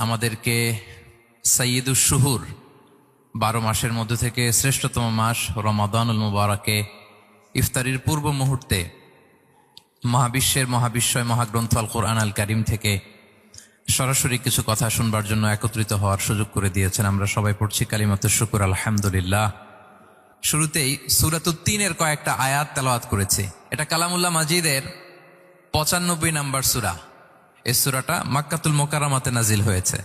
আমাদেরকে সাইয়্যিদুশ শুহুর 12 মাসের মধ্যে থেকে শ্রেষ্ঠতম মাস রমাদানুল মুবারাকে ইফতারির পূর্ব মুহূর্তে মহাবিশ্বের মহাবিশ্বয় মহাগ্রন্থ আল কোরআন আল কারীম থেকে সরাসরি কিছু কথা শুনবার জন্য একত্রিত হওয়ার সুযোগ করে দিয়েছেন। আমরা সবাই পড়ছি কালিমাতুশ শুকর আলহামদুলিল্লাহ। শুরুতেই সূরাতুত তিনের কয়েকটা আয়াত তেলাওয়াত করেছি। এটা কালামুল্লাহ মাজিদের 95 নম্বর সূরা। এই সূরাটা মক্কাতুল মুকাররমাতে নাজিল হয়েছে।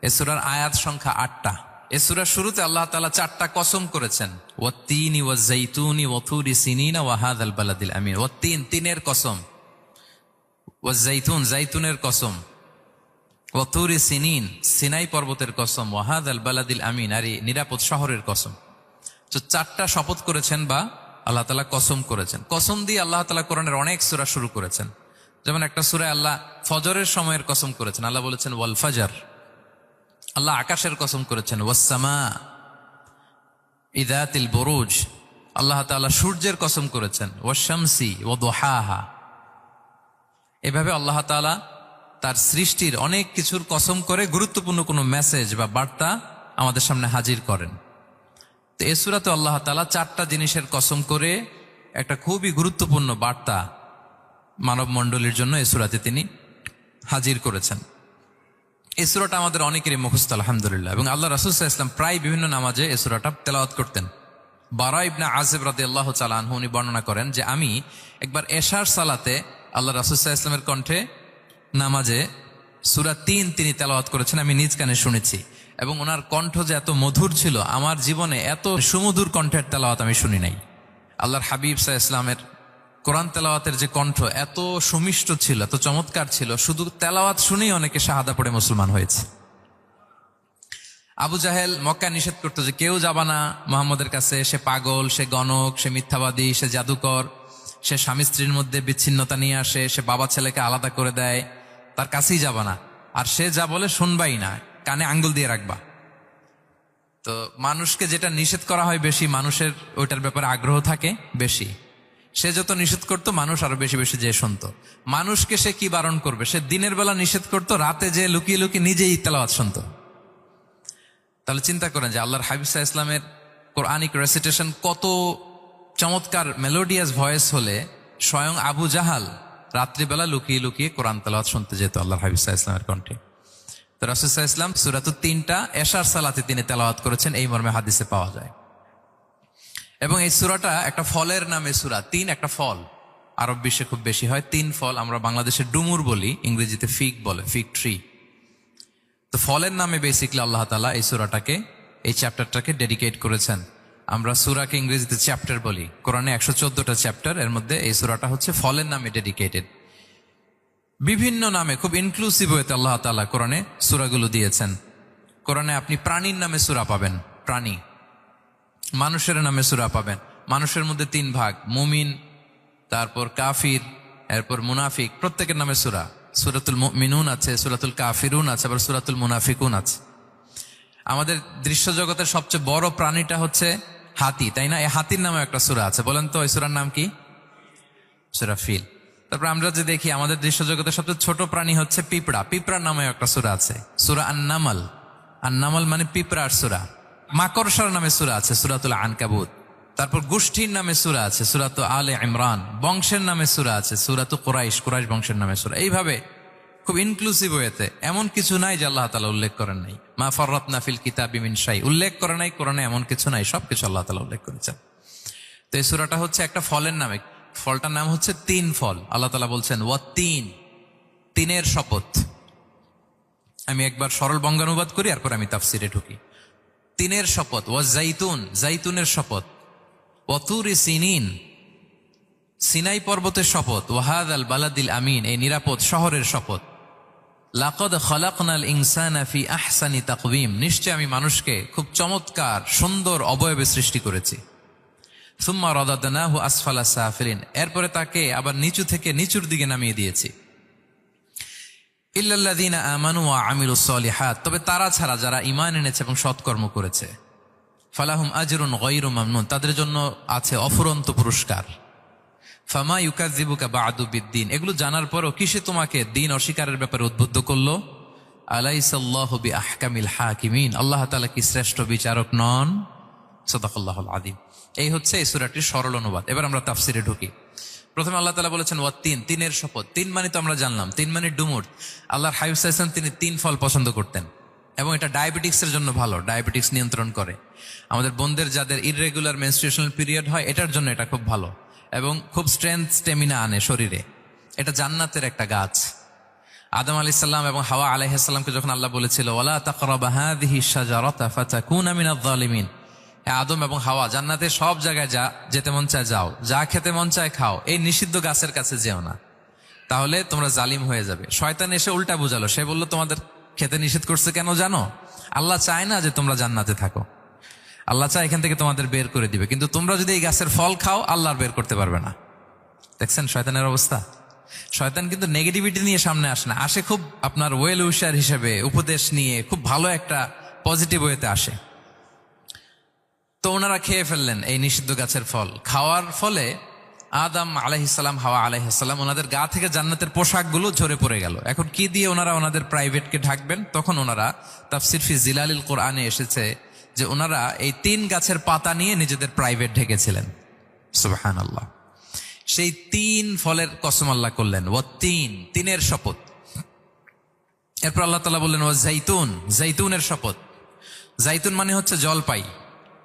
এই সূরার আয়াত সংখ্যা 8টা। এই সূরার শুরুতে আল্লাহ তাআলা 4টা কসম করেছেন, ওয়াত-তিনি ওয়াজ-যাইতুনি ওয়া তুরি সিনিনা ওয়া হাযাল বালাদিল আমিন। ওয়াত-তিন, তিনের কসম, ওয়াজ-যাইতুন, যাইতুনের কসম, ওয়া তুরি সিনিন, সিনাই পর্বতের কসম, ওয়া হাযাল বালাদিল আমিন, আর এই নিরাপদ শহরের কসম। তো 4টা শপথ করেছেন বা আল্লাহ তাআলা কসম করেছেন। কসম দিয়ে আল্লাহ তাআলা কোরআনের অনেক সূরা শুরু করেছেন। যেমন একটা সূরায় আল্লাহ ফজরের সময়ের কসম করেছেন, আল্লাহ বলেছেন ওয়াল ফাজর। আল্লাহ আকাশের কসম করেছেন ওয়াস সামা ইযাতিল বুরুজ। আল্লাহ তাআলা সূর্যের কসম করেছেন ওয়াশ শামসি ওয়া দুহাহা। এভাবে আল্লাহ তাআলা তার সৃষ্টির অনেক কিছুর কসম করে গুরুত্বপূর্ণ কোনো মেসেজ বা বার্তা আমাদের সামনে হাজির করেন। তো এই সূরাতে আল্লাহ তাআলা 4টা জিনিসের কসম করে একটা খুবই গুরুত্বপূর্ণ বার্তা মানব মণ্ডলীর জন্য এই সূরাতে তিনি হাজির করেছেন। এই সূরাটা আমাদের অনেকেরই মুখস্থ আলহামদুলিল্লাহ, এবং আল্লাহ রাসূল সাল্লাল্লাহু আলাইহি ওয়াসাল্লাম প্রায় বিভিন্ন নামাজে এই সূরাটা তেলাওয়াত করতেন। বারা ইবনে আযিব রাদিয়াল্লাহু তাআলা আনহু উনি বর্ণনা করেন যে আমি একবার এশার সালাতে আল্লাহ রাসূল সাল্লাল্লাহু আলাইহি ওয়াসাল্লামের কণ্ঠে নামাজে সূরা 3 তিনি তেলাওয়াত করেছেন, আমি নিজ কানে শুনেছি। এবং ওনার কণ্ঠ যে এত মধুর ছিল, আমার জীবনে এত সুমধুর কণ্ঠের তেলাওয়াত আমি শুনি নাই। আল্লাহর হাবিব সাল্লাল্লাহু আলাইহি ওয়াসাল্লামের কোরআন তেলাওয়াতের যে কণ্ঠ এত সুমিষ্ট ছিল, এত চমৎকার ছিল, শুধু তেলাওয়াত শুনেই অনেকে শাহাদা পড়ে মুসলমান হয়েছে। আবু জাহেল মক্কা নিষেধ করতো যে কেউ যাবা না মুহাম্মদের কাছে, সে পাগল, সে গণক, সে মিথ্যাবাদী, সে জাদুকর, সে স্বামী স্ত্রীর মধ্যে বিচ্ছিন্নতা নিয়ে আসে, সে বাবা ছেলেকে আলাদা করে দেয়, তার কাছেই যাবা না। আর সে যা বলে শুনবাই না, কানে আঙ্গুল দিয়ে রাখবা। তো মানুষকে যেটা নিষেধ করা হয় বেশি, মানুষের ওইটার ব্যাপারে আগ্রহ থাকে বেশি। সে যত নিষেধ করতো মানুষ আরো বেশি বেশি যে শুনতো। মানুষকে সে কি বারণ করবে, সে দিনের বেলা নিষেধ করতো, রাতে যে লুকিয়ে লুকিয়ে নিজেই তেলাওয়াত শুনতো। তাহলে চিন্তা করেন যে আল্লাহর হাবিব সাল্লাল্লাহু আলাইহি ওয়াসাল্লামের কোরআনিক রেসিটেশন কত চমৎকার মেলোডিয়াস ভয়েস হলে স্বয়ং আবু জাহাল রাত্রিবেলা লুকিয়ে লুকিয়ে কোরআন তেলাওয়াত শুনতে যেত আল্লাহর হাবিব সাল্লাল্লাহু আলাইহি ওয়াসাল্লামের কণ্ঠে। তো রাসূল সাল্লাল্লাহু আলাইহি ওয়াসাল্লাম সূরাতুত 3টা এশার সালাতে তিনি তেলাওয়াত করেছেন, এই মর্মে হাদিসে পাওয়া যায়। এবং এই সূরাটা একটা ফলের নামে সূরা। 3 একটা ফল, আরব বিশ্বে খুব বেশি হয় 3 ফল। আমরা বাংলাদেশে ডুমুর বলি, ইংরেজিতে ফিগ বলে, ফিগ ট্রি। তো ফলের নামে বেসিক্যালি আল্লাহ তাআলা এই সূরাটাকে, এই চ্যাপ্টারটাকে ডেডিকেট করেছেন। আমরা সূরাকে ইংরেজিতে চ্যাপ্টার বলি। কোরআনে 114টা চ্যাপ্টার, এর মধ্যে এই সূরাটা হচ্ছে ফলের নামে ডেডিকেটেড। বিভিন্ন নামে খুব ইনক্লুসিভ হয়েতে আল্লাহ তাআলা কোরআনে সূরাগুলো দিয়েছেন। কোরআনে আপনি প্রাণীর নামে সূরা পাবেন, প্রাণী। মানুষের নামে সূরা পাবেন। মানুষের মধ্যে 3 ভাগ, মুমিন, তারপর কাফির, এরপর মুনাফিক। প্রত্যেকের নামে সূরা। সূরাতুল মুমিনুন আছে, সূরাতুল কাফিরুন আছে, আবার সূরাতুল মুনাফিকুন আছে। আমাদের দৃশ্য জগতের সবচেয়ে বড় প্রাণীটা হচ্ছে হাতি, তাই না? এই হাতির নামে একটা সূরা আছে। বলেন তো ওই সূরার নাম কি? সূরা ফিল। তারপর আমরা যে দেখি আমাদের দৃশ্য জগতের সবচেয়ে ছোট প্রাণী হচ্ছে পিঁপড়া। পিঁপড়ার নামে একটা সূরা আছে, সূরা আন-নামল। আন-নামল মানে পিঁপড়ার সূরা। মাকড়সার নামে সূরা আছে, সূরাতুল আনকাবুত। তারপর গোষ্ঠীর নামে সূরা আছে, সূরাতু আলে ইমরান। বংশের নামে সূরা আছে, সূরাতু কুরাইশ, কুরাইশ বংশের নামে সূরা। এইভাবে খুব ইনক্লুসিভ হয়েছে। এমন কিছু নাই যে আল্লাহ তাআলা উল্লেখ করেন নাই। মা ফাররাতনা ফিল কিতাবি মিন শাই, উল্লেখ করে নাই কোরআনে এমন কিছু নাই, সবকিছু আল্লাহ তাআলা উল্লেখ করেছেন। তো এই সূরাটা হচ্ছে একটা ফলের নামে। ফলটার নাম হচ্ছে 3 ফল। আল্লাহ তাআলা বলছেন ওয়াত-তিন, তিনের শপথ। আমি একবার সরল বঙ্গানুবাদ করি, এরপর আমি তাফসিরে ঢুকি। 3-এর শপথ, ওয়াজ-যাইতুন, যাইতুনের শপথ, ওয়া তুরি সিনিন, সিনাই পর্বতের শপথ, ওয়া হাযাল বালাদিল আমিন, এই নিরাপদ শহরের শপথ। লাকাদ খালাকনাল ইনসানা ফি আহসানি তাকওয়িম, নিশ্চয় আমি মানুষকে খুব চমৎকার সুন্দর অবয়বে সৃষ্টি করেছি। সুম্মা রাদাদনাহু আসফালা সাফিলিন, এরপরে তাকে আবার নিচু থেকে নিচুর দিকে নামিয়ে দিয়েছি। ইল্লাল্লাযীনা আমানু ওয়া আমিলুস সলিহাত, তবে তারা ছাড়া যারা ঈমান এনেছে এবং সৎকর্ম করেছে। ফালাহুম আজরুন গায়রু মামনুন, তাদের জন্য আছে অফুরন্ত পুরস্কার। ফামা ইউকাযযিবুকা বা'দু বিদ্দিন, এগুলো জানার পরও কিসে তোমাকে দিন অস্বীকারের ব্যাপারে উদ্বুদ্ধ করলো? আলাইসাল্লাহু বিআহকামিল হাকিমিন, আল্লাহ তাআলা কি শ্রেষ্ঠ বিচারক নন? সাদাকাল্লাহুল আযীম। এই হচ্ছে এই সূরাটির সরল অনুবাদ। এবার আমরা তাফসিরে ঢুকি। প্রথমে আল্লাহ তাআলা বলেছেন ওয়াত্তিন, তিনের শপথ। তিন মানে তো আমরা জানলাম, তিন মানে ডুমুর। আল্লাহর হাবিব সাল্লাল্লাহু আলাইহি ওয়াসাল্লাম তিনি তিন ফল পছন্দ করতেন এবং এটা ডায়াবেটিক্সের জন্য ভালো, ডায়াবেটিক্স নিয়ন্ত্রণ করে। আমাদের বোনদের যাদের ইররেগুলার মেনস্ট্রুয়েশনাল পিরিয়ড হয় এটার জন্য এটা খুব ভালো এবং খুব স্ট্রেংথ স্টেমিনা আনে শরীরে। এটা জান্নাতের একটা গাছ। আদম আলাইহিস সালাম এবং হাওয়া আলাইহিস সালামকে যখন আল্লাহ বলেছিল ওয়ালা তাকরাবা হাযিহি শাজারাতা ফাতাকুনা মিনাজ জালিমিন, আদম এবং হাওয়া জান্নাতে সব জায়গায় যেতে মন চায় যাও, যা খেতে মন চায় খাও, এই নিষিদ্ধ গাছের কাছে যেও না, তাহলে তোমরা জালিম হয়ে যাবে। শয়তান এসে উল্টা বুঝালো, সে বলল তোমাদের খেতে নিষেধ করছে কেন জানো? আল্লাহ চায় না যে তোমরা জান্নাতে থাকো, আল্লাহ চায় এখান থেকে তোমাদের বের করে দিবে, কিন্তু তোমরা যদি এই গাছের ফল খাও আল্লাহ আর বের করতে পারবে না। দেখছেন শয়তানের অবস্থা? শয়তান কিন্তু নেগেটিভিটি নিয়ে সামনে আসে না, আসে খুব আপনার ওয়েল উইশার হিসেবে, উপদেশ নিয়ে খুব ভালো একটা পজিটিভ ওয়েতে আসে। তো ওনারা খেয়ে ফেললেন এই নিষিদ্ধ গাছের ফল। খাওয়ার ফলে আদম আলাইহিস সালাম, হাওয়া আলাইহিস সালাম, ওনাদের গা থেকে জান্নাতের পোশাকগুলো ঝরে পড়ে গেল। এখন কি দিয়ে ওনারা ওনাদের প্রাইভেটকে ঢাকবেন? তখন ওনারা তাফসির ফি জিলালিল কোরআনে এসেছে যে ওনারা এই তিন গাছের পাতা নিয়ে নিজেদের প্রাইভেট ঢেকেছিলেন। সুবহানাল্লাহ। সেই তিন ফলের কসম আল্লাহ করলেন, ওয়াত্তিন, তিনের শপথ। এরপর আল্লাহ তাআলা বললেন ওয়া জাইতুন, জাইতুনের শপথ। জাইতুন মানে হচ্ছে জলপাই।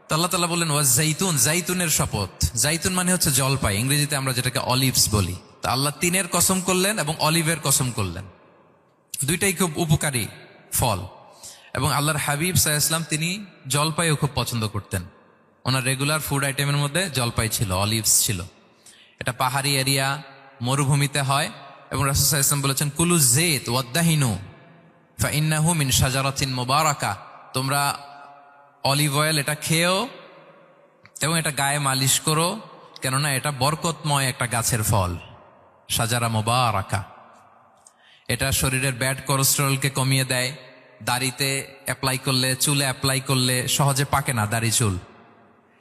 তো আল্লাহ তাআলা বললেন ওয়া জাইতুন, জাইতুনের শপথ। জাইতুন মানে হচ্ছে জলপাই, ইংরেজিতে আমরা যেটাকে অলিভস বলি। তো আল্লাহ তিনের কসম করলেন এবং অলিভের কসম করলেন। দুইটাই খুব উপকারী ফল এবং আল্লাহর হাবিব সাল্লাল্লাহু আলাইহি ওয়াসাল্লাম তিনি জলপাইও খুব পছন্দ করতেন। ওনার রেগুলার ফুড আইটেমের মধ্যে জলপাই ছিল, অলিভস ছিল। এটা পাহাড়ি এরিয়া, মরুভূমিতে হয় এবং রাসূল সাল্লাল্লাহু আলাইহি ওয়াসাল্লাম বলেছেন কুলু যাইত ওয়াদ্দাহিনু ফাইন্নাহু মিন শাজারাতিন মুবারাকা, তোমরা অলিভ অয়েল এটা খেও এবং এটা গায়ে মালিশ করো, কেননা এটা বরকতময় একটা গাছের ফল, শাজারা মুবারাকা। এটা শরীরের ব্যাড কোলেস্টেরলকে কমিয়ে দেয়, দাড়িতে অ্যাপ্লাই করলে, চুলে অ্যাপ্লাই করলে সহজে পাকে না দাড়ি চুল,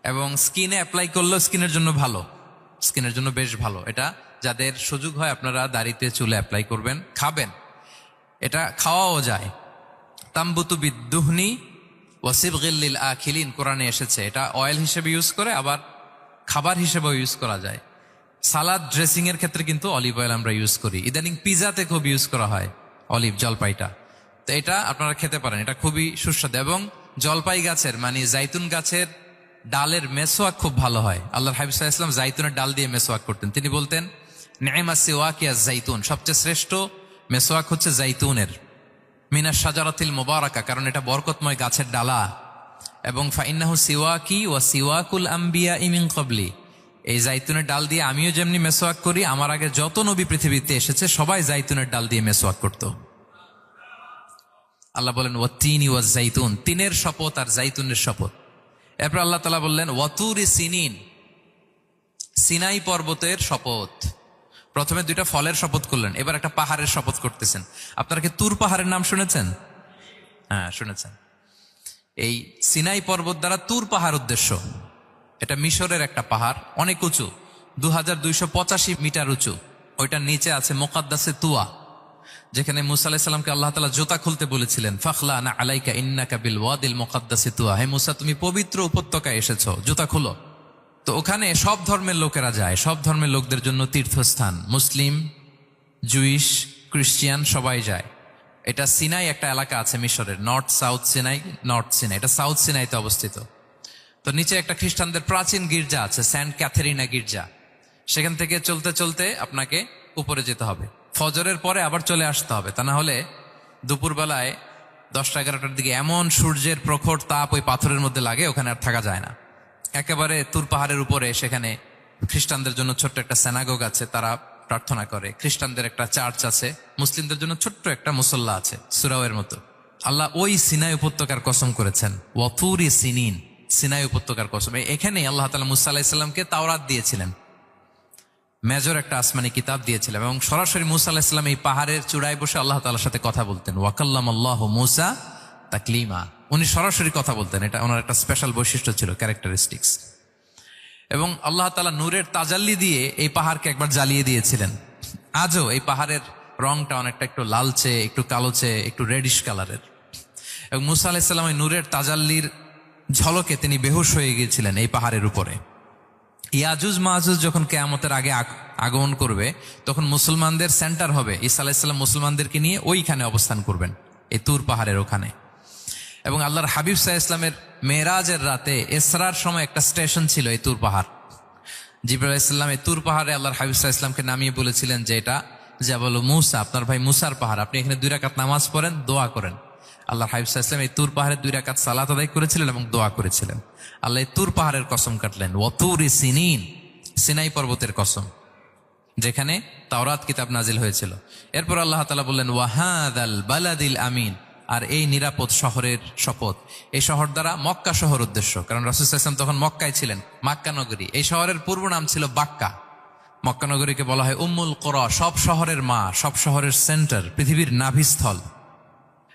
এবং স্কিনে অ্যাপ্লাই করলেও স্কিনের জন্য ভালো, স্কিনের জন্য বেশ ভালো। এটা যাদের সুযোগ হয় আপনারা দাড়িতে চুলে অ্যাপ্লাই করবেন, খাবেন। এটা খাওয়াও যায়। তাম্বুতু বিদ্দুহনি ওয়াসিবগিল লিল আখিলিন, কোরআনে এসেছে। এটা অয়েল হিসেবে ইউজ করে, আবার খাবার হিসেবেও ইউজ করা যায়। সালাদ ড্রেসিং এর ক্ষেত্রে কিন্তু অলিভ অয়েল আমরা ইউজ করি। ইদানিং পিজাতে খুব ইউজ করা হয় অলিভ, জলপাইটা। তো এটা আপনারা খেতে পারেন, এটা খুবই সুস্বাদু। এবং জলপাই গাছের মানে জাইতুন গাছের ডালের মেসোয়াক খুব ভালো হয়। আল্লাহর হাবিব সাল্লাল্লাহু আলাইহি ওয়াসাল্লাম জাইতুনের ডাল দিয়ে মেসোয়াক করতেন। তিনি বলতেন নি'মা সিওয়াকিয়া জাইতুন, সবচেয়ে শ্রেষ্ঠ মেসোয়াক হচ্ছে জাইতুনের, মিনাশ শাজারাতিল মুবারাকা, কারণ এটা বরকতময় গাছের ডালা। এবং ফাইন্নাহু সিওয়াকি ওয়া সিওয়াকুল আম্বিয়া মিন ক্বাবলি, এই জাইতুনের ডাল দিয়ে আমিও যেমনি মেসোয়াক করি, আমার আগে যত নবী পৃথিবীতে এসেছে সবাই জাইতুনের ডাল দিয়ে মেসোয়াক করত। আল্লাহ বলেন ওয়াত্তিনি ওয়াজ জাইতুন, তিনের শপথ আর জাইতুনের শপথ। এরপর আল্লাহ তাআলা বললেন ওয়াতুরি সিনিন, সিনাই পর্বতের শপথ। প্রথমে দুইটা ফলের শপথ করলেন, এবার একটা পাহাড়ের শপথ করতেছেন। আপনারা কি তুর পাহাড়ের নাম শুনেছেন? হ্যাঁ শুনেছেন। এই সিনাই পর্বত দ্বারা তুর পাহাড় উদ্দেশ্য। এটা মিশরের একটা পাহাড়, অনেক উঁচু, 2285 মিটার উঁচু। ওইটার নিচে আছে মুকাদ্দাসে তুয়া, যেখানে মুসা আলাইহিস সালামকে আল্লাহ তাআলা জুতা খুলতে বলেছিলেন, ফাখলা না আলাইকা ইন্নাকা বিল ওয়াদিল মুকাদ্দাসি তুয়া, হে মুসা তুমি পবিত্র উপত্যকায় এসেছো, জুতা খুলো। তো ওখানে সব ধর্মের লোকেরা যায়, সব ধর্মের লোকদের জন্য তীর্থস্থান, মুসলিম, জুইশ, খ্রিস্টিয়ান সবাই যায়। এটা সিনাই একটা এলাকা আছে মিশরের, north south Sinai, north Sinai, এটা সাউথ সিনাইতে অবস্থিত। তো নিচে একটা খ্রিস্টানদের প্রাচীন গির্জা আছে, সেন্ট ক্যাথেরিনা গির্জা। সেখান থেকে চলতে চলতে আপনাকে উপরে যেতে হবে, ফজরের পরে আবার চলে আসতে হবে, তা না হলে দুপুরবেলায় 10টা-11টার দিকে এমন সূর্যের প্রখর তাপ ওই পাথরের মধ্যে লাগে, ওখানে আর থাকা যায় না। একেবারে তুর পাহাড়ের উপরে সেখানে খ্রিস্টানদের জন্য ছোট্ট একটা সিনাগোগ আছে, তারা প্রার্থনা করে। খ্রিস্টানদের একটা চার্চ আছে, মুসলিমদের জন্য ছোট্ট একটা মুসল্লা আছে সুরাওয়ের মতো। আল্লাহ ওই সিনাই উপত্যকার কসম করেছেন, ওয়াতুরি সিনিন, সিনাই উপত্যকার কসম। এখানেই আল্লাহ তাআলা মুসা আলাইহিস সালামকে তাওরাত দিয়েছিলেন, মেজর একটা আসমানি কিতাব দিয়েছিলেন, এবং সরাসরি মুসা আলাইহিস সালাম এই পাহাড়ের চূড়ায় বসে আল্লাহ তাআলার সাথে কথা বলতেন। ওয়াকাল্লামাল্লাহু মুসা তাকলিমা, উনি সরাসরি কথা বলতেন, এটা ওনার একটা স্পেশাল বৈশিষ্ট্য ছিল, ক্যারেক্টারিস্টিক্স। এবং আল্লাহ তাআলা নূরের তাজাল্লি দিয়ে এই পাহাড়কে একবার জ্বালিয়ে দিয়েছিলেন। আজও এই পাহাড়ের রংটা অনেকটা একটু লালচে, একটু কালোচে, একটু রেডিশ কালারের। এবং মুসা আলাইহিসসালাম ওই নূরের তাজাল্লির ঝলকে তিনি বেহুশ হয়ে গিয়েছিলেন এই পাহাড়ের উপরে। ইয়াজুজ মাহাজুজ যখন কেয়ামতের আগে আগমন করবে, তখন মুসলমানদের সেন্টার হবে। ঈসা আলাইহিসসালাম মুসলমানদেরকে নিয়ে ওইখানে অবস্থান করবেন, এই তুর পাহাড়ের ওখানে। এবং আল্লাহর হাবিব সাল্লাল্লাহু আলাইহি ওয়াসাল্লামের মেরাজের রাতে ইসরার সময় একটা স্টেশন ছিল এই তুর পাহাড়। জিবরাইল আলাইহিস সালাম এই তুর পাহাড়ে আল্লাহর হাবিব সাল্লাল্লাহু আলাইহি ওয়াসাল্লামকে নামিয়ে বলেছিলেন যে এটা জাবাল মুসা, আপনার ভাই মুসার পাহাড়, আপনি এখানে 2 রাকাত নামাজ পড়েন, দোয়া করেন। আল্লাহর হাবিব সাল্লাল্লাহু আলাইহি ওয়াসাল্লাম এই তুর পাহাড়ে 2 রাকাত সালাত আদায় করেছিলেন এবং দোয়া করেছিলেন। আল্লাহ এই তুর পাহাড়ের কসম কাটলেন, ওয়াতুরি সিনিন, সিনাই পর্বতের কসম, যেখানে তাওরাত কিতাব নাজিল হয়েছিল। এরপর আল্লাহ তাআলা বললেন ওয়াহাদাল বালাদিল আমিন, আর এই নিরাপদ শহরের শপথ। এই শহর দ্বারা মক্কা শহর উদ্দেশ্য, কারণ রাসূল সাল্লাল্লাহু আলাইহি ওয়াসাল্লাম তখন মক্কায় ছিলেন, মক্কা নগরী। এই শহরের পূর্ব নাম ছিল বাক্কা। মক্কা নগরীকে বলা হয় উম্মুল কুরা, সব শহরের মা, সব শহরের সেন্টার, পৃথিবীর নাভিস্থল।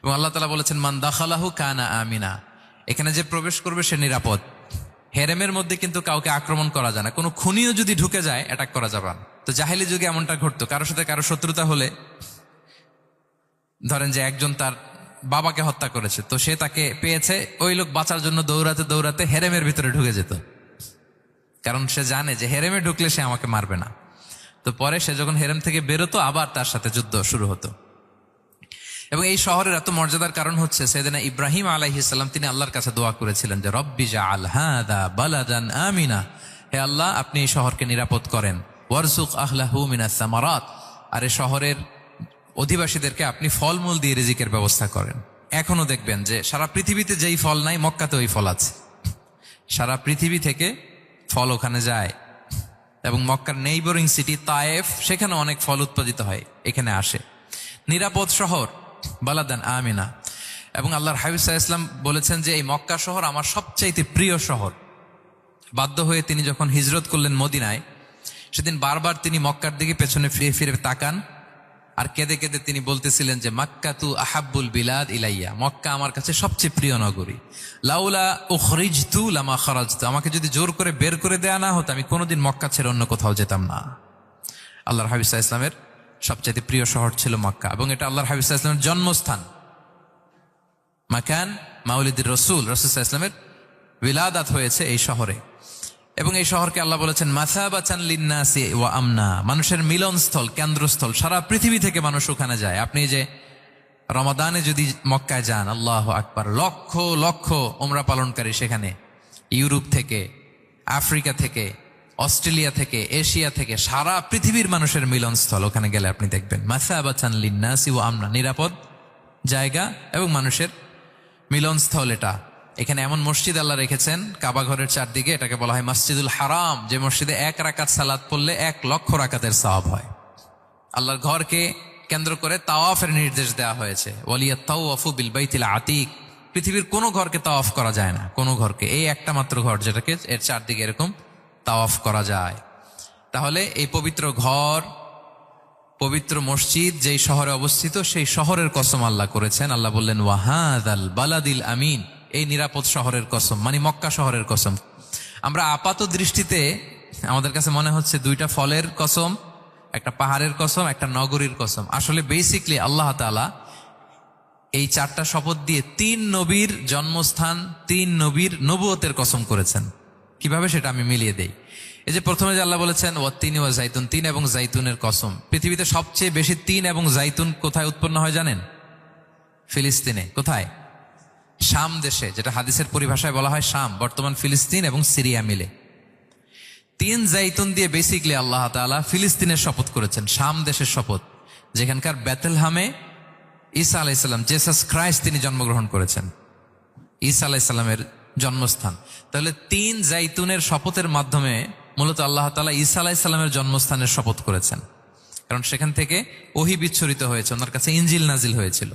এবং আল্লাহ তাআলা বলেছেন মান দাখালাহু কানা আমিনা, এখানে যে প্রবেশ করবে সে নিরাপদ। হেরেমের মধ্যে কিন্তু কাউকে আক্রমণ করা যায় না, কোনো খুনিও যদি ঢুকে যায় অ্যাটাক করা যাবে না। তো জাহেলি যুগে এমনটা ঘটতো, কারোর সাথে কারো শত্রুতা হলে, ধরেন যে একজন তার বাবাকে হত্যা করেছে, তো সে তাকে পেয়েছে, ওই লোক বাঁচার জন্য দৌড়াতে দৌড়াতে হেরেমের ভিতরে ঢুকে যেত, কারণ সে জানে যে হেরেমে ঢুকলে সে আমাকে মারবে না। তো পরে সে যখন হেরেম থেকে বেরোতো, আবার তার সাথে যুদ্ধ শুরু হতো। এবং এই শহরের এত মর্যাদার কারণ হচ্ছে সাইয়েদনা ইব্রাহিম আলাইহিস সালাম তিনি আল্লাহর কাছে দোয়া করেছিলেন যে রব্বি জাআল হাযা বালাদান আমিনা, হে আল্লাহ আপনি এই শহরকে নিরাপদ করেন, ওয়ারযুক আহলাহু মিনাস সামারাত, আর এই শহরের অধিবাসীদেরকে আপনি ফলমূল দিয়ে রিজিকের ব্যবস্থা করেন। এখনো দেখবেন যে সারা পৃথিবীতে যেই ফল নাই মক্কাতে ওই ফল আছে, সারা পৃথিবী থেকে ফল ওখানে যায়। এবং মক্কার নেইবরিং সিটি তায়েফ, সেখানে অনেক ফল উৎপাদিত হয়, এখানে আসে। নিরাপদ শহর বালাদান আমিনা। এবং আল্লাহর হাবিব সাল্লাল্লাহু আলাইহি ওয়াসাল্লাম বলেছেন যে এই মক্কা শহর আমার সবচাইতে প্রিয় শহর। বাধ্য হয়ে তিনি যখন হিজরত করলেন মদিনায়, সেদিন বারবার তিনি মক্কার দিকে পেছনে ফিরে ফিরে তাকান, আর কেঁদে কেঁদে তিনি বলতেছিলেন যে মাক্কাতু আহাব্বুল বিলাদ ইলাইয়া, মক্কা আমার কাছে সবচেয়ে প্রিয় নগরী। লাউলা উখরিজতু লামা খারাজতু, আমাকে যদি জোর করে বের করে দেয়া না হতো আমি কোনোদিন মক্কা ছেড়ে অন্য কোথাও যেতাম না। আল্লাহর হাবিব সাল্লাল্লাহু আলাইহি ওয়াসাল্লামের সবচেয়ে প্রিয় শহর ছিল মক্কা, এবং এটা আল্লাহর হাবিব সাল্লাল্লাহু আলাইহি ওয়াসাল্লামের জন্মস্থান, মাকান মাউলিদির রাসূল, রাসূল সাল্লাল্লাহু আলাইহি ওয়াসাল্লামের বিলাদাত হয়েছে এই শহরে। এবং এই শহরকে আল্লাহ বলেছেন মাসাবাতান লিন্নাসি ওয়া আমনা, মানুষের মিলনস্থল, কেন্দ্রস্থল, সারা পৃথিবী থেকে মানুষ ওখানে যায়। আপনি যে রমাদানে যদি মক্কায় যান, আল্লাহু আকবার, লক্ষ লক্ষ উমরা পালনকারী সেখানে, ইউরোপ থেকে, আফ্রিকা থেকে, অস্ট্রেলিয়া থেকে, এশিয়া থেকে, সারা পৃথিবীর মানুষের মিলনস্থল। ওখানে গেলে আপনি দেখবেন মাসাবাতান লিন্নাসি ওয়া আমনা, নিরাপদ জায়গা এবং মানুষের মিলনস্থল। এটা এখানে এমন মসজিদ আল্লাহ রেখেছেন কাবা ঘরের চারদিকে, এটাকে বলা হয় মসজিদুল হারাম, যে মসজিদে 1 রাকাত সালাত পড়লে 1 লক্ষ রাকাতের সওয়াব হয়। আল্লাহর ঘরকে কেন্দ্র করে তাওয়াফের নির্দেশ দেওয়া হয়েছে, ওয়ালিয়াত তাওয়াফু বিল বাইতিল আতিক, পৃথিবীর কোনো ঘরকে তাওয়াফ করা যায় না, কোনো ঘরকে, এই একটা মাত্র ঘর যেটাকে এর চারদিকে এরকম তাওয়াফ করা যায়। তাহলে এই পবিত্র ঘর, পবিত্র মসজিদ যেই শহরে অবস্থিত, সেই শহরের কসম আল্লাহ করেছেন। আল্লাহ বললেন ওয়াহাদাল বালাদিল আমিন, এই নিরাপদ শহরের কসম, মানে মক্কা শহরের কসম। আমরা আপাত দৃষ্টিতে আমাদের কাছে মনে হচ্ছে 2টা ফলের কসম, একটা পাহাড়ের কসম, একটা নগরীর কসম। আসলে বেসিকলি আল্লাহ তাআলা এই 4টা শপথ দিয়ে 3 নবীর জন্মস্থান, 3 নবীর নবুয়তের কসম করেছেন। কিভাবে সেটা আমি মিলিয়ে দেই। এই যে প্রথমে যে আল্লাহ বলেছেন ওয়াত্তিনি ওয়া জাইতুন, 3 এবং জাইতুনের কসম। পৃথিবীতে সবচেয়ে বেশি 3 এবং জাইতুন কোথায় উৎপন্ন হয় জানেন? ফিলিস্তিনে। কোথায়? শাম দেশে, যেটা হাদিসের পরিভাষায় বলা হয় শাম, বর্তমান ফিলিস্তিন এবং সিরিয়া মিলে। 3 জাইতুন দিয়ে বেসিকলি আল্লাহ তাআলা ফিলিস্তিনের শপথ করেছেন, শাম দেশের শপথ, যেখানকার বেথলহামে ঈসা আলাইহিস সালাম, জেসাস ক্রাইস্ট, তিনি জন্মগ্রহণ করেছেন, ঈসা আলাইহিস সালামের জন্মস্থান। তাহলে 3 জাইতুনের শপথের মাধ্যমে মূলত আল্লাহ তাআলা ঈসা আলাইহিস সালামের জন্মস্থানের শপথ করেছেন, কারণ সেখান থেকে ওহী বিচ্ছুরিত হয়েছে, ওনার কাছে ইনজিল নাজিল হয়েছিল।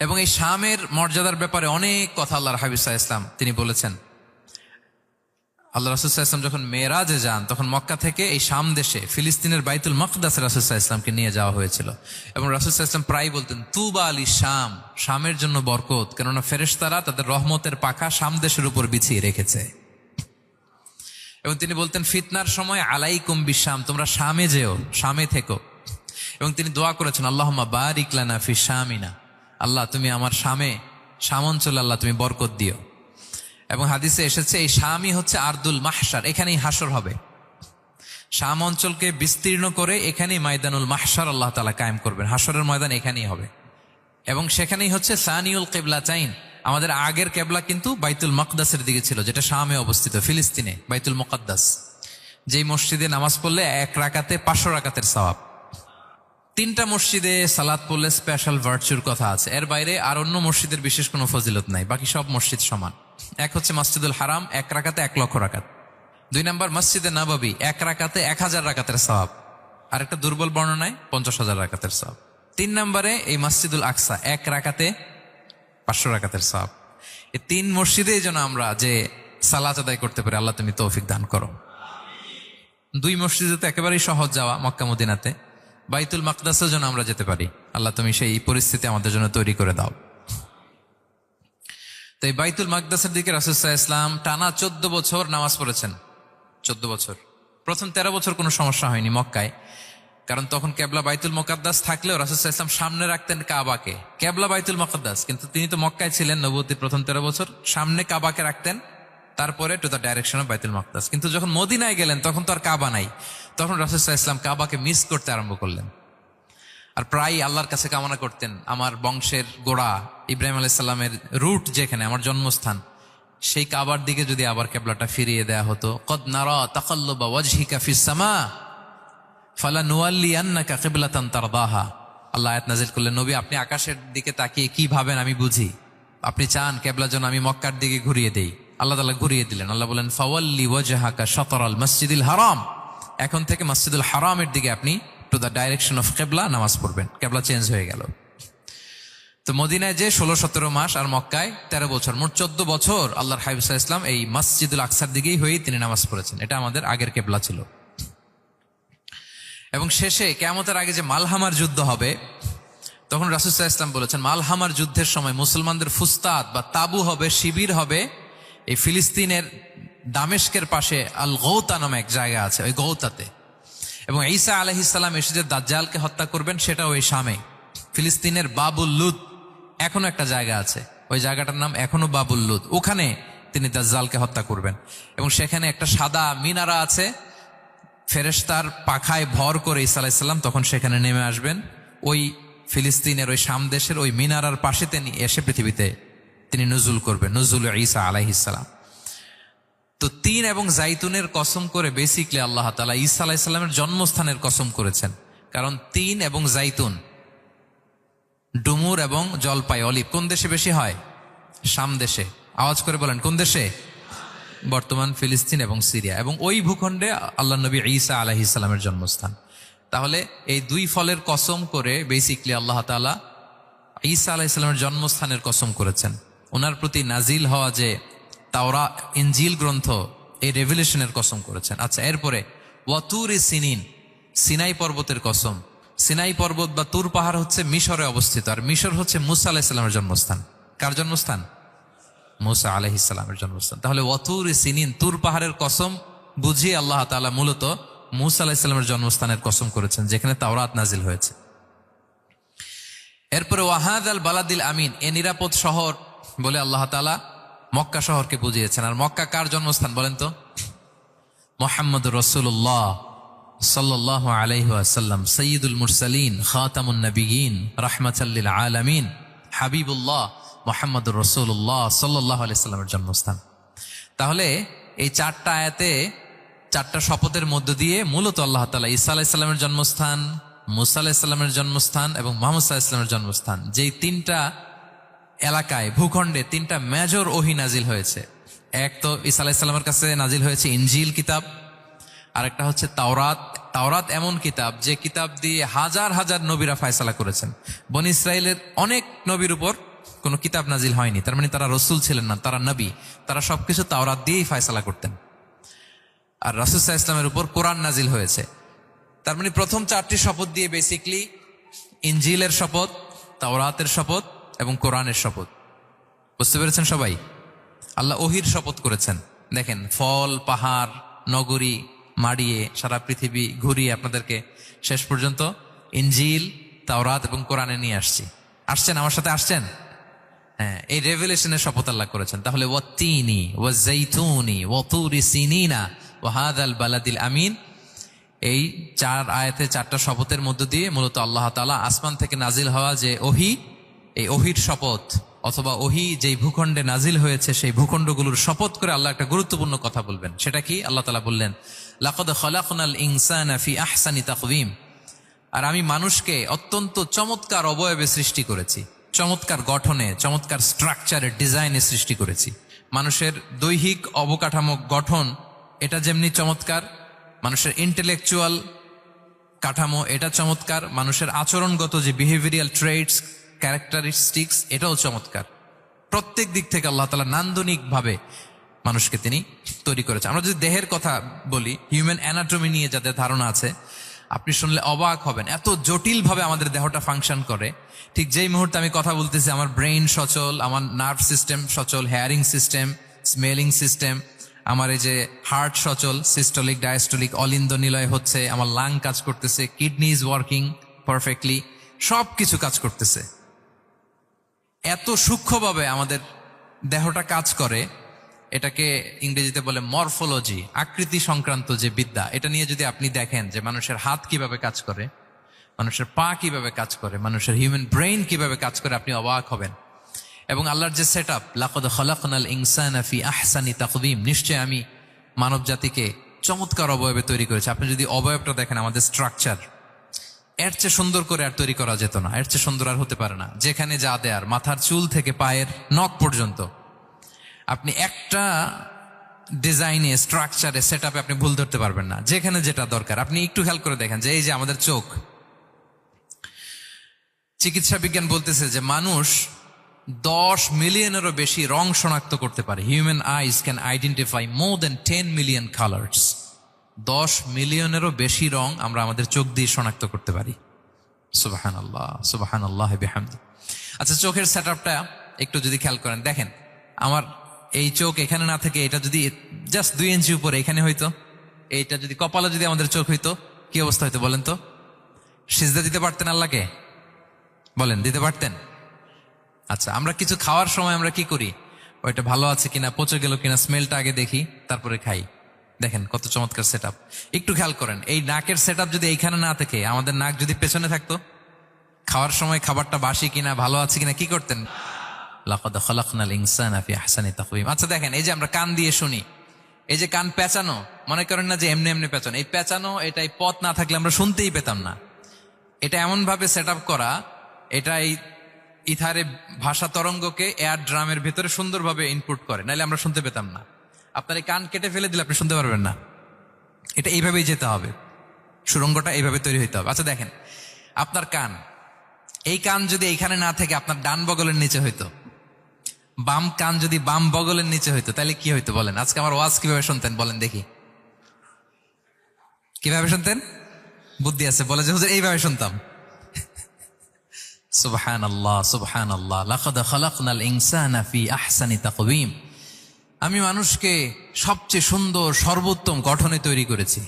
এবং এই শামের মর্যাদার ব্যাপারে অনেক কথা আল্লাহর হাবিব সাল্লাল্লাহু আলাইহি ওয়াসাল্লাম তিনি বলেছেন। আল্লাহ রাসূল সাল্লাল্লাহু আলাইহি ওয়াসাল্লাম যখন মেরাজে যান, তখন মক্কা থেকে এই শাম দেশে ফিলিস্তিনের বাইতুল মাকদাসে রাসূল সাল্লাল্লাহু আলাইহি ওয়াসাল্লামকে নিয়ে যাওয়া হয়েছিল। এবং রাসূল সাল্লাল্লাহু আলাইহি ওয়াসাল্লাম প্রায় বলতেন তুবা আলি শাম, শামের জন্য বরকত, কেননা ফেরেশতারা তাদের রহমতের পাখা শাম দেশের উপর বিছিয়ে রেখেছে। এবং তিনি বলতেন ফিতনার সময় আলাইকুম বিশাম, তোমরা শামে যেও, শামে থেকো। এবং তিনি দোয়া করেছেন, আল্লাহুম্মা বারিক লানা ফি শামিনা, আল্লাহ তুমি আমার শাম অঞ্চলে আল্লাহ তুমি বরকত দিও। এবং হাদিসে এসেছে এই শামই হচ্ছে আরদুল মাহশার, এখানেই হাসর হবে। শাম অঞ্চলকে বিস্তীর্ণ করে এখানেই ময়দানুল মাহশার আল্লাহ তাআলা কায়েম করবেন, হাসরের ময়দান এখানেই হবে। এবং সেখানেই হচ্ছে সানিউল কিবলাতাইন, আমাদের আগের কেবলা কিন্তু বাইতুল মাকদাসের দিকে ছিল, যেটা শামে অবস্থিত, ফিলিস্তিনে বাইতুল মুকাদ্দাস, যেই মসজিদে নামাজ পড়লে 1 রাকাতে 500 রাকাতের সওয়াব। 3টা মসজিদে সালাত পড়লে স্পেশাল ভার্চুর কথা আছে, এর বাইরে আর অন্য মসজিদের বিশেষ কোনো ফজিলত নাই, বাকি সব মসজিদ সমান। এক হচ্ছে মসজিদুল হারাম, 1 রাকাতে 1 লক্ষ রাকাত। 2 নম্বর মসজিদে নববী, 1 রাকাতে 1000 রাকাতের সওয়াব, আর একটা দুর্বল বর্ণনায় 50,000 রাকাতের সওয়াব। 3 নম্বরে এই মসজিদুল আকসা, 1 রাকাতে 500 রাকাতের সওয়াব। এই 3 মসজিদে যেন আমরা যে সালাত আদায় করতে পারি, আল্লাহ তুমি তৌফিক দান করো। 2 মসজিদে তো একেবারেই সহজ যাওয়া, মক্কা মদিনাতে। বাইতুল মাকদাসেও যেন আমরা যেতে পারি, আল্লাহ তুমি সেই পরিস্থিতি আমাদের জন্য তৈরি করে দাও। তো এই বাইতুল মাকদাসের দিকে রাসূল সাল্লাল্লাহু আলাইহি ওয়াসাল্লাম টানা 14 বছর নামাজ পড়েছেন। 14 বছর। প্রথম 13 বছর কোনো সমস্যা হয়নি মক্কায়, কারণ তখন কেবলা বাইতুল মুকাদ্দাস থাকলেও রাসূল সাল্লাল্লাহু আলাইহি ওয়াসাল্লাম সামনে রাখতেন কাবাকে, কেবলা বাইতুল মুকাদ্দাস, কিন্তু তিনি তো মক্কায় ছিলেন নবুয়তের প্রথম 13 বছর, সামনে কাবাকে রাখতেন, তারপরে টু দ্য ডাইরেকশন অফ বাইতুল মাকদাস। কিন্তু যখন মদিনায় গেলেন তখন তো আর কাবা নাই, তখন রাসূল সাল্লাল্লাহু আলাইহি ওয়াসাল্লাম কাবাকে মিস করতে আরম্ভ করলেন। আর প্রায় আল্লাহর কাছে কামনা করতেন, আমার বংশের গোড়া ইব্রাহিম আলাইহিস সালামের রুট যেখানে, আমার জন্মস্থান, সেই কাবার দিকে যদি আবার কেবলাটা ফিরিয়ে দেয়া হতো। কদ নারা তাকাল্লুবা ওয়াজহিকা ফিস সামা ফালানুওয়াল্লিয়ান্নাকা কিবলাতান তারদাহা। আল্লাহ আয়াত নাযিল করলেন, নবী আপনি আকাশের দিকে তাকিয়ে কি ভাবেন আমি বুঝি, আপনি চান কেবলা যেন আমি মক্কার দিকে ঘুরিয়ে দেই। আল্লাহ তাআলা ঘুরিয়ে দিলেন। আল্লাহ বলেন, ফাওয়াল্লি ওয়াজহাকা শাতরাল মসজিদিল হারাম, এখন থেকে মসজিদুল হারামের দিকে আপনি টু দ্য ডাইরেকশন অফ কেবলা নামাজ পড়বেন। কেবলা চেঞ্জ হয়ে গেল। তো মদিনায় যে 16-17 মাস, আর মক্কায় 13 বছর, মোট 14 বছর আল্লাহর হাবিব সাল্লাল্লাহু আলাইহি ওয়াসাল্লাম এই মসজিদুল আকসার দিকেই হয়েই তিনি নামাজ পড়েছেন। এটা আমাদের আগের কেবলা ছিল। এবং শেষে কিয়ামতের আগে যে মালহামার যুদ্ধ হবে, তখন রাসূল সাল্লাল্লাহু আলাইহি ওয়াসাল্লাম বলেছেন, মালহামার যুদ্ধের সময় মুসলমানদের ফুস্তাদ বা তাবু হবে, শিবির হবে এই ফিলিস্তিনের দামেস্কের পাশে আল গৌতা নামে এক জায়গা আছে, ওই গৌতাতে। এবং ঈসা আলাইহিস সালাম এসে যে দাজ্জালকে হত্যা করবেন, সেটা ওই শামে, ফিলিস্তিনের বাবুল লুদ এখনো একটা জায়গা আছে, ওই জায়গাটার নাম এখনো বাবুল লুদ, ওখানে তিনি দাজ্জালকে হত্যা করবেন। এবং সেখানে একটা সাদা মিনারা আছে, ফেরেশতার পাখায় ভর করে ঈসা আলাইহিস সালাম তখন সেখানে নেমে আসবেন। ওই ফিলিস্তিনের ওই শাম দেশের ওই মিনারার পাশে তিনি এসে পৃথিবীতে তিনি নুজুল করবেন, নুজুল ঈসা আলাইহিস সালাম। তো 3 এবং জাইতুনের কসম করে বেসিকলি আল্লাহ তাআলা ঈসা আলাইহিস সালামের জন্মস্থানের কসম করেছেন। কারণ 3 এবং জাইতুন, ডুমুর এবং জলপাই, অলিভ কোন দেশে বেশি হয়? শাম দেশে। আওয়াজ করে বলেন কোন দেশে? বর্তমান ফিলিস্তিন এবং সিরিয়া। এবং ওই ভূখণ্ডে আল্লাহ নবী ঈসা আলাইহিস সালামের জন্মস্থান। তাহলে এই 2 ফলের কসম করে বেসিকলি আল্লাহ তাআলা ঈসা আলাইহিস সালামের জন্মস্থানের কসম করেছেন। ওনার প্রতি নাজিল হওয়া যে তাওরাত ইনজিল গ্রন্থ, এই রেভিলেশনের কসম করেছেন। আচ্ছা, এরপরে ওয়াতুরি সিনিন, সিনাই পর্বতের কসম। সিনাই পর্বত বা তুর পাহাড় হচ্ছে মিশরে অবস্থিত, আর মিশর হচ্ছে মুসা আলাইহিস সালামের জন্মস্থান। কার জন্মস্থান? মুসা আলাইহিস সালামের জন্মস্থান। তাহলে ওয়াতুরি সিনিন, তুর পাহাড়ের কসম বুঝিয়ে আল্লাহ তাআলা মূলত মুসা আলাইহিস সালামের জন্মস্থানের কসম করেছেন, যেখানে তাওরাত নাজিল হয়েছে। এরপরে ওয়াহাদাল বালাদিল আমিন, এ নিরাপদ শহর বলে আল্লাহ তাআলা মক্কা শহরকে বুঝিয়েছেন। আর মক্কা কার জন্মস্থান বলেন তো? মুহাম্মদুর রাসূলুল্লাহ সাল্লাল্লাহু আলাইহি ওয়াসাল্লাম, সাইয়্যিদুল মুরসালিন, খাতামুন নবিয়্যিন, রাহমাতাল লিল আলামিন, হাবিবুল্লাহ মুহাম্মদুর রাসূলুল্লাহ সাল্লাল্লাহু আলাইহি ওয়াসাল্লামের জন্মস্থান। তাহলে এই 4টা আয়াতে 4টা শপথের মধ্য দিয়ে মূলত আল্লাহ তাআলা ঈসা আলাইহিস সালামের জন্মস্থান, মুসা আলাইহিস সালামের জন্মস্থান এবং মুহাম্মদ সাল্লাল্লাহু আলাইহি ওয়াসাল্লামের জন্মস্থান, যেই 3টা এলাকায়, ভূখণ্ডে 3টা মেজর ওহী নাজিল হয়েছে। এক তো ঈসা আলাইহিস সালামের কাছে নাজিল হয়েছে ইনজিল কিতাব, আরেকটা হচ্ছে তাওরাত। তাওরাত এমন কিতাব যে কিতাব দিয়ে হাজার হাজার নবীরা ফয়সালা করেছেন। বনি ইসরাইলের অনেক নবীর উপর কোনো কিতাব নাজিল হয়নি, তার মানে তারা রসুল ছিলেন না, তারা নবী, তারা সবকিছু তাওরাত দিয়েই ফয়সালা করতেন। আর রাসূল সাল্লাল্লাহু আলাইহি ওয়াসাল্লামের উপর কোরআন নাজিল হয়েছে। তার মানে প্রথম 4টি শপথ দিয়ে বেসিকলি ইনজিলের শপথ, তাওরাতের শপথ এবং কোরআনের শপথ। বুঝতে পেরেছেন সবাই? আল্লাহ ওহির শপথ করেছেন। দেখেন, ফল, পাহাড়, নগরী মাড়িয়ে সারা পৃথিবী ঘুরিয়ে আপনাদেরকে শেষ পর্যন্ত ইনজিল, তাওরাত এবং কোরআনে নিয়ে আসছি। আসছেন আমার সাথে, আসছেন? হ্যাঁ, এই রেভেলেশনের শপথ আল্লাহ করেছেন। তাহলে ওয়াত্তিনি ওয়াজাইতুনি ওয়াতুরি সিনিনা ওয়া হাযাল বালাদিল আমিন, এই 4 আয়াতে 4টা শপথের মধ্য দিয়ে মূলত আল্লাহ তাআলা আসমান থেকে নাজিল হওয়া যে ওহী, এই ওহীর শপথ অথবা ওহী যেই ভূখণ্ডে নাজিল হয়েছে সেই ভূখণ্ডগুলোর শপথ করে আল্লাহ একটা গুরুত্বপূর্ণ কথা বলবেন। সেটা কি? আল্লাহ তাআলা বললেন, লাকাদ খালাকনাল ইনসানা ফি আহসানি তাকওয়িম, আর আমি মানুষকে অত্যন্ত চমৎকার অবয়বে সৃষ্টি করেছি, চমৎকার গঠনে, চমৎকার স্ট্রাকচারের ডিজাইনে সৃষ্টি করেছি। মানুষের দৈহিক অবকাঠামো গঠন এটা যেমনি চমৎকার, মানুষের ইন্টেলেকচুয়াল কাঠামো এটা চমৎকার, মানুষের আচরণগত যে বিহেভিয়ারাল ট্রেটস, ক্যারেক্টারিস্টিক্স এটাও চমৎকার। প্রত্যেক দিক থেকে আল্লাহ তাআলা নান্দনিক ভাবে মানুষকে তিনি তৈরি করেছে। আমরা যদি দেহের কথা বলি, হিউম্যান অ্যানাটমি নিয়ে যাদের ধারণা আছে, আপনি শুনলে অবাক হবেন, এত জটিল ভাবে আমাদের দেহটা ফাংশন করে। ঠিক যেই মুহূর্তে আমি কথা বলতেছি আমার ব্রেইন সচল, আমার নার্ভ সিস্টেম সচল, হেয়ারিং সিস্টেম, স্মেলিং সিস্টেম, আমার এই যে হার্ট সচল, সিস্টোলিক ডায়াস্টোলিক অলিন্দ নিলয় হচ্ছে, আমার লাং কাজ করতেছে, কিডনি ইজ ওয়ার্কিং পারফেক্টলি, সব কিছু কাজ করতেছে। এত সূক্ষ্মভাবে আমাদের দেহটা কাজ করে, এটাকে ইংরেজিতে বলে মরফোলজি, আকৃতি সংক্রান্ত যে বিদ্যা। এটা নিয়ে যদি আপনি দেখেন যে মানুষের হাত কিভাবে কাজ করে, মানুষের পা কিভাবে কাজ করে, মানুষের হিউম্যান ব্রেইন কিভাবে কাজ করে, আপনি অবাক হবেন। এবং আল্লাহর যে সেট আপ, লাকাদ খালাকনাল ইনসানা ফি আহসানি তাকওয়িম, নিশ্চয় আমি মানব জাতিকে চমৎকার অবয়বে তৈরি করেছি। আপনি যদি অবয়বটা দেখেন, আমাদের স্ট্রাকচার, এর চেয়ে সুন্দর করে আর তৈরি করা যেত না, এর চেয়ে সুন্দর আর হতে পারে না। যেখানে যা দেয়ার, মাথার চুল থেকে পায়ের নখ পর্যন্ত, আপনি একটা ডিজাইনে, স্ট্রাকচারে, সেট আপে আপনি ভুল ধরতে পারবেন না। যেখানে যেটা দরকার, আপনি একটু খেয়াল করে দেখেন যে এই যে আমাদের চোখ, চিকিৎসা বিজ্ঞান বলতেছে যে মানুষ 10 মিলিয়নেরও বেশি রং শনাক্ত করতে পারে। Human eyes can identify more than 10 million colours. 10 মিলিয়নেরও বেশি রং আমরা আমাদের চোখ দিয়ে শনাক্ত করতে পারি। সুবহানাল্লাহ, সুবহানাল্লাহ বিহামদি। আচ্ছা, চোখের সেট আপটা একটু যদি খেয়াল করেন, দেখেন আমার এই চোখ এখানে না থেকে এটা যদি জাস্ট 2 ইঞ্চি উপরে এখানে হইতো, এইটা যদি কপালে যদি আমাদের চোখ হইতো, কি অবস্থা হইতো বলেন তো? সিজদা দিতে পারতেন আল্লাহকে? বলেন, দিতে পারতেন? আচ্ছা, আমরা কিছু খাওয়ার সময় আমরা কি করি? ওইটা ভালো আছে কিনা, পচে গেল কিনা, স্মেলটা আগে দেখি, তারপরে খাই। দেখেন কত চমৎকার সেট আপ। একটু খেয়াল করেন, এই নাকের সেট আপ যদি এইখানে না থেকে আমাদের নাক যদি পেছনে থাকতো, খাওয়ার সময় খাবারটা বাসি কিনা, ভালো আছে কিনা কি করতেন? লাকাদ খালাকনাল ইনসানা ফি আহসানি তাকওয়িম। আচ্ছা দেখেন, এই যে আমরা কান দিয়ে শুনি, এই যে কান পেঁচানো, মনে করেন না যে এমনি এমনি পেঁচানো, এই পেঁচানো, এটা এই পথ না থাকলে আমরা শুনতেই পেতাম না। এটা এমন ভাবে সেট আপ করা, এটা এই ইথারে ভাষা তরঙ্গকে এয়ার ড্রামের ভেতরে সুন্দরভাবে ইনপুট করে, নাহলে আমরা শুনতে পেতাম না। আপনার এই কান কেটে ফেলে দিলে আপনি শুনতে পারবেন না। এটা এইভাবেই যেতে হবে, সুরঙ্গটা এইভাবে তৈরি হইতে হবে। আচ্ছা দেখেন, আপনার কান, এই কান যদি এইখানে না থেকে আপনার ডান বগলের নিচে হইতো, বাম কান যদি বাম বগলের নিচে হইতো, তাহলে কি হইতো বলেন? আজকে আমার ওয়াজ কিভাবে শুনতেন বলেন দেখি, কিভাবে শুনতেন? বুদ্ধি আছে বলে যে হুজুর এইভাবে শুনতাম। সুবহানাল্লাহ, সুবহানাল্লাহ। লাকাদ খালাকনাল ইনসানা ফি আহসানি তাকওয়িম, আমি মানুষকে সবচেয়ে সুন্দর সর্বোত্তম গঠনে তৈরি করেছি।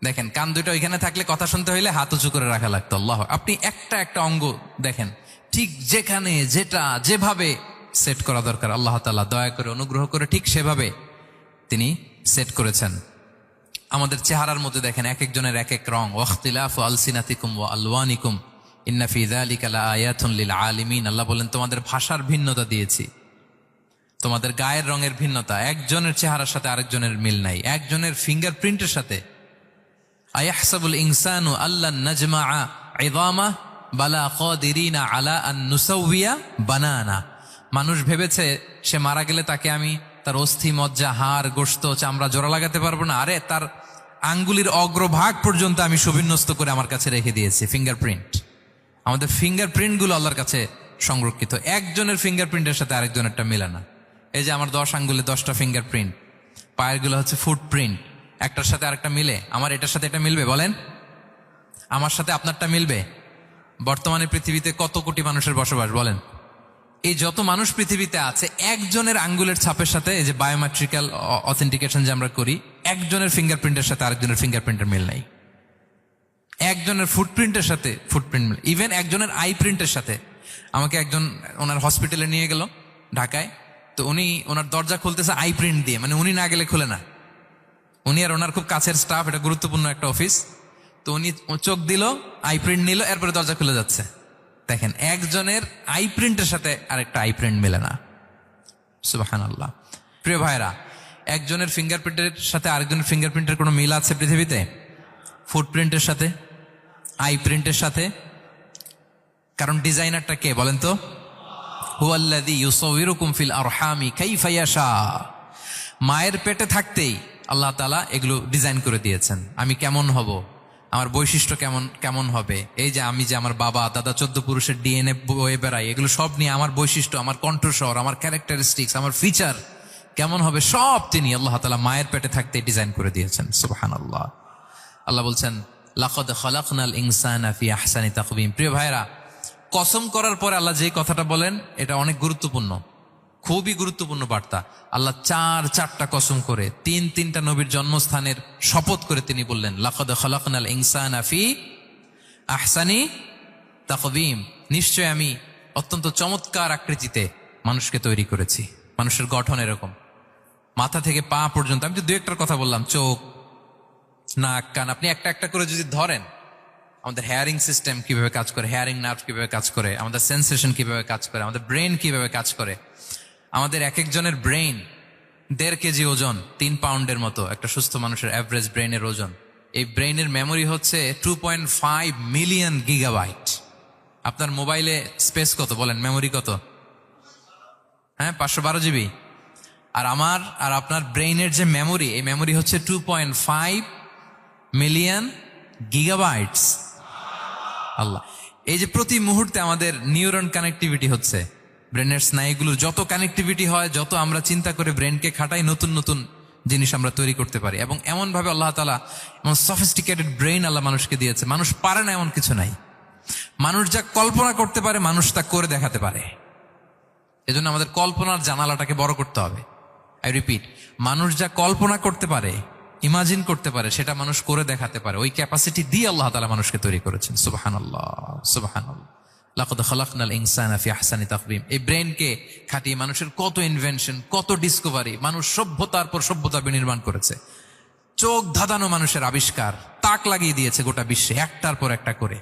দেখেন, কান দুটো ওইখানে থাকলে কথা শুনতে হইলে হাত উঁচু করে রাখা লাগতো। আল্লাহ, আপনি একটা একটা অঙ্গ দেখেন, ঠিক যেখানে যেটা যেভাবে সেট করা দরকার, আল্লাহ তাআলা দয়া করে অনুগ্রহ করে ঠিক সেভাবে তিনি সেট করেছেন। আমাদের চেহারার মধ্যে দেখেন এক একজনের এক এক রং। ওয়াখতিলাফু আলসিনাতিকুম ওয়া আলওয়ানিকুম ইন্না ফি যালিকা লাআয়াতুন লিল আলিমিন। আল্লাহ বলেন, তোমাদের ভাষার ভিন্নতা দিয়েছি, তোমাদের গায়ের রঙের ভিন্নতা, একজনের চেহারার সাথে আরেকজনের মিল নাই, একজনের ফিঙ্গারপ্রিন্টের সাথে। আয়াহসাবুল ইনসানু আল্লান নাজমাআ ইযামা বালা কাদিরিনা আলা আন নুসাউইয়া বানানা। মানুষ ভেবেছে সে মারা গেলে তাকে আমি তার অস্থি, মজ্জা, হাড়, গোশত, চামড়া জোড়া লাগাতে পারবো না। আরে তার আঙ্গুলির অগ্রভাগ পর্যন্ত আমি সুবিন্যস্ত করে আমার কাছে রেখে দিয়েছি, ফিঙ্গারপ্রিন্ট। আমাদের ফিঙ্গারপ্রিন্ট গুলো আল্লাহর কাছে সংরক্ষিত, একজনের ফিঙ্গারপ্রিন্টের সাথে আরেকজনেরটা মেলে না। এই যে আমার 10 আঙ্গুলে 10টা ফিঙ্গারপ্রিন্ট, পায়ের গুলো হচ্ছে ফুটপ্রিন্ট, একটার সাথে আরেকটা মিলে। আমার এটার সাথে এটা মিলবে বলেন? আমার সাথে আপনারটা মিলবে? বর্তমানে পৃথিবীতে কত কোটি মানুষের বসবাস বলেন? এই যত মানুষ পৃথিবীতে আছে, একজনের আঙ্গুলের ছাপের সাথে, এই যে বায়োমেট্রিক্যাল অথেন্টিকেশন যে আমরা করি, একজনের ফিঙ্গারপ্রিন্টের সাথে আরেকজনের ফিঙ্গারপ্রিন্টের মিল নাই। একজনের ফুটপ্রিন্টের সাথে ফুটপ্রিন্ট, ইভেন একজনের আই প্রিন্টের সাথে। আমাকে একজন ওনার হসপিটালে নিয়ে গেল ঢাকায়, তো উনি ওনার দরজা খুলতেছে আই প্রিন্ট দিয়ে, মানে উনি না গেলে খুলে না। উনি আর ওনার খুব কাছের স্টাফ, এটা গুরুত্বপূর্ণ একটা অফিস। তো উনি চোখ দিল, আই প্রিন্ট নিল, এরপরে দরজা খুলে যাচ্ছে। দেখেন, একজনের আই প্রিন্টের সাথে আরেকটা আই প্রিন্ট মেলে না। সুবহানাল্লাহ। প্রিয় ভাইরা, একজনের ফিঙ্গারপ্রিন্টের সাথে আরেকজনের ফিঙ্গারপ্রিন্টের কোনো মিল আছে পৃথিবীতে? ফুটপ্রিন্টের সাথে, আই প্রিন্টের সাথে? কারণ ডিজাইনারটা কে বলেন তো? হুয়াল্লাযী ইউসাউবিরুকুম ফিল আরহামি কাইফা ইয়াশা। মায়ের পেটে থাকতেই আল্লাহ তাআলা এগুলো ডিজাইন করে দিয়েছেন। আমি কেমন হব, আমার বৈশিষ্ট্য কেমন কেমন হবে, এই যে আমি যে আমার বাবা দাদা 14 পুরুষের ডিএনএ বয়ে বেড়াই, এগুলো সব নিয়ে আমার বৈশিষ্ট্য, আমার কণ্ঠস্বর, আমার ক্যারেক্টারিস্টিক্স, আমার ফিচার কেমন হবে, সব তিনি আল্লাহ তাআলা মায়ের পেটে থাকতেই ডিজাইন করে দিয়েছেন। সুবহানাল্লাহ। আল্লাহ বলছেন লাকাদ খালাকনাল ইনসানা ফি আহসানি তাকওয়িম। প্রিয় ভাইরা, কসম করার পরে আল্লাহ যে কথাটা বলেন এটা অনেক গুরুত্বপূর্ণ, খুবই গুরুত্বপূর্ণ বার্তা। আল্লাহ চারটা কসম করে তিনটা নবীর জন্মস্থানের শপথ করে তিনি বললেন লাকাদ খালাকনাল ইনসানা ফি আহসানি তাকওয়িম। নিশ্চয় আমি অত্যন্ত চমৎকার আকৃতিতে মানুষকে তৈরি করেছি। মানুষের গঠন এরকম, মাথা থেকে পা পর্যন্ত। আমি তো দু একটার কথা বললাম, চোখ, নাক, কান, আপনি একটা একটা করে যদি ধরেন, আমাদের হেয়ারিং সিস্টেম কিভাবে কাজ করে, হেয়ারিং নার্ভ কিভাবে কাজ করে, আমাদের সেন্সেশন কিভাবে কাজ করে, আমাদের ব্রেন কিভাবে কাজ করে। আমাদের এক একজনের ব্রেন 1.5 কেজি ওজন, 3 পাউন্ডের মতো একটা সুস্থ মানুষের অ্যাভারেজ ব্রেনের ওজন। এই ব্রেনের মেমোরি হচ্ছে 2.5 মিলিয়ন গিগাবাইট। আপনার মোবাইলে স্পেস কত বলেন, মেমোরি কত? হ্যাঁ, 512 জিবি। আর আমার আর আপনার ব্রেইনের যে মেমোরি, এই মেমোরি হচ্ছে 2.5 মিলিয়ন গিগাবাইটস। আল্লাহ, এই যে প্রতি মুহূর্তে আমাদের নিউরন কানেক্টিভিটি হচ্ছে, ব্রেনের স্নায়ুগুলোর যত কানেক্টিভিটি হয়, যত আমরা চিন্তা করে ব্রেনকে খাটাই, নতুন নতুন জিনিস আমরা তৈরি করতে পারি। এবং এমন ভাবে আল্লাহ তাআলা এমন সফিস্টিকেটেড ব্রেইন আল্লাহ মানুষকে দিয়েছে, মানুষ পারে না এমন কিছু নাই। মানুষ যা কল্পনা করতে পারে মানুষ তা করে দেখাতে পারে। এজন্য আমাদের কল্পনার জানালাটাকে বড় করতে হবে। আই রিপিট, মানুষ যা কল্পনা করতে পারে, ইমাজিন করতে পারে, সেটা মানুষ করে দেখাতে পারে। ওই ক্যাপাসিটি দিয়ে আল্লাহ তাআলা মানুষকে তৈরি করেছেন। সুবহানাল্লাহ, সুবহানাল্লাহ। লাকাদ খালাকনাল ইনসানা ফি আহসানি তাকওয়িম। এই ব্রেনকে খাটিয়ে মানুষের কত ইনভেনশন, কত ডিসকভারি, মানুষ সভ্যতার পর সভ্যতা বিনির্মাণ করেছে। চোখ ধাঁধানো মানুষের আবিষ্কার, তাক লাগিয়ে দিয়েছে গোটা বিশ্বে একটার পর একটা করে।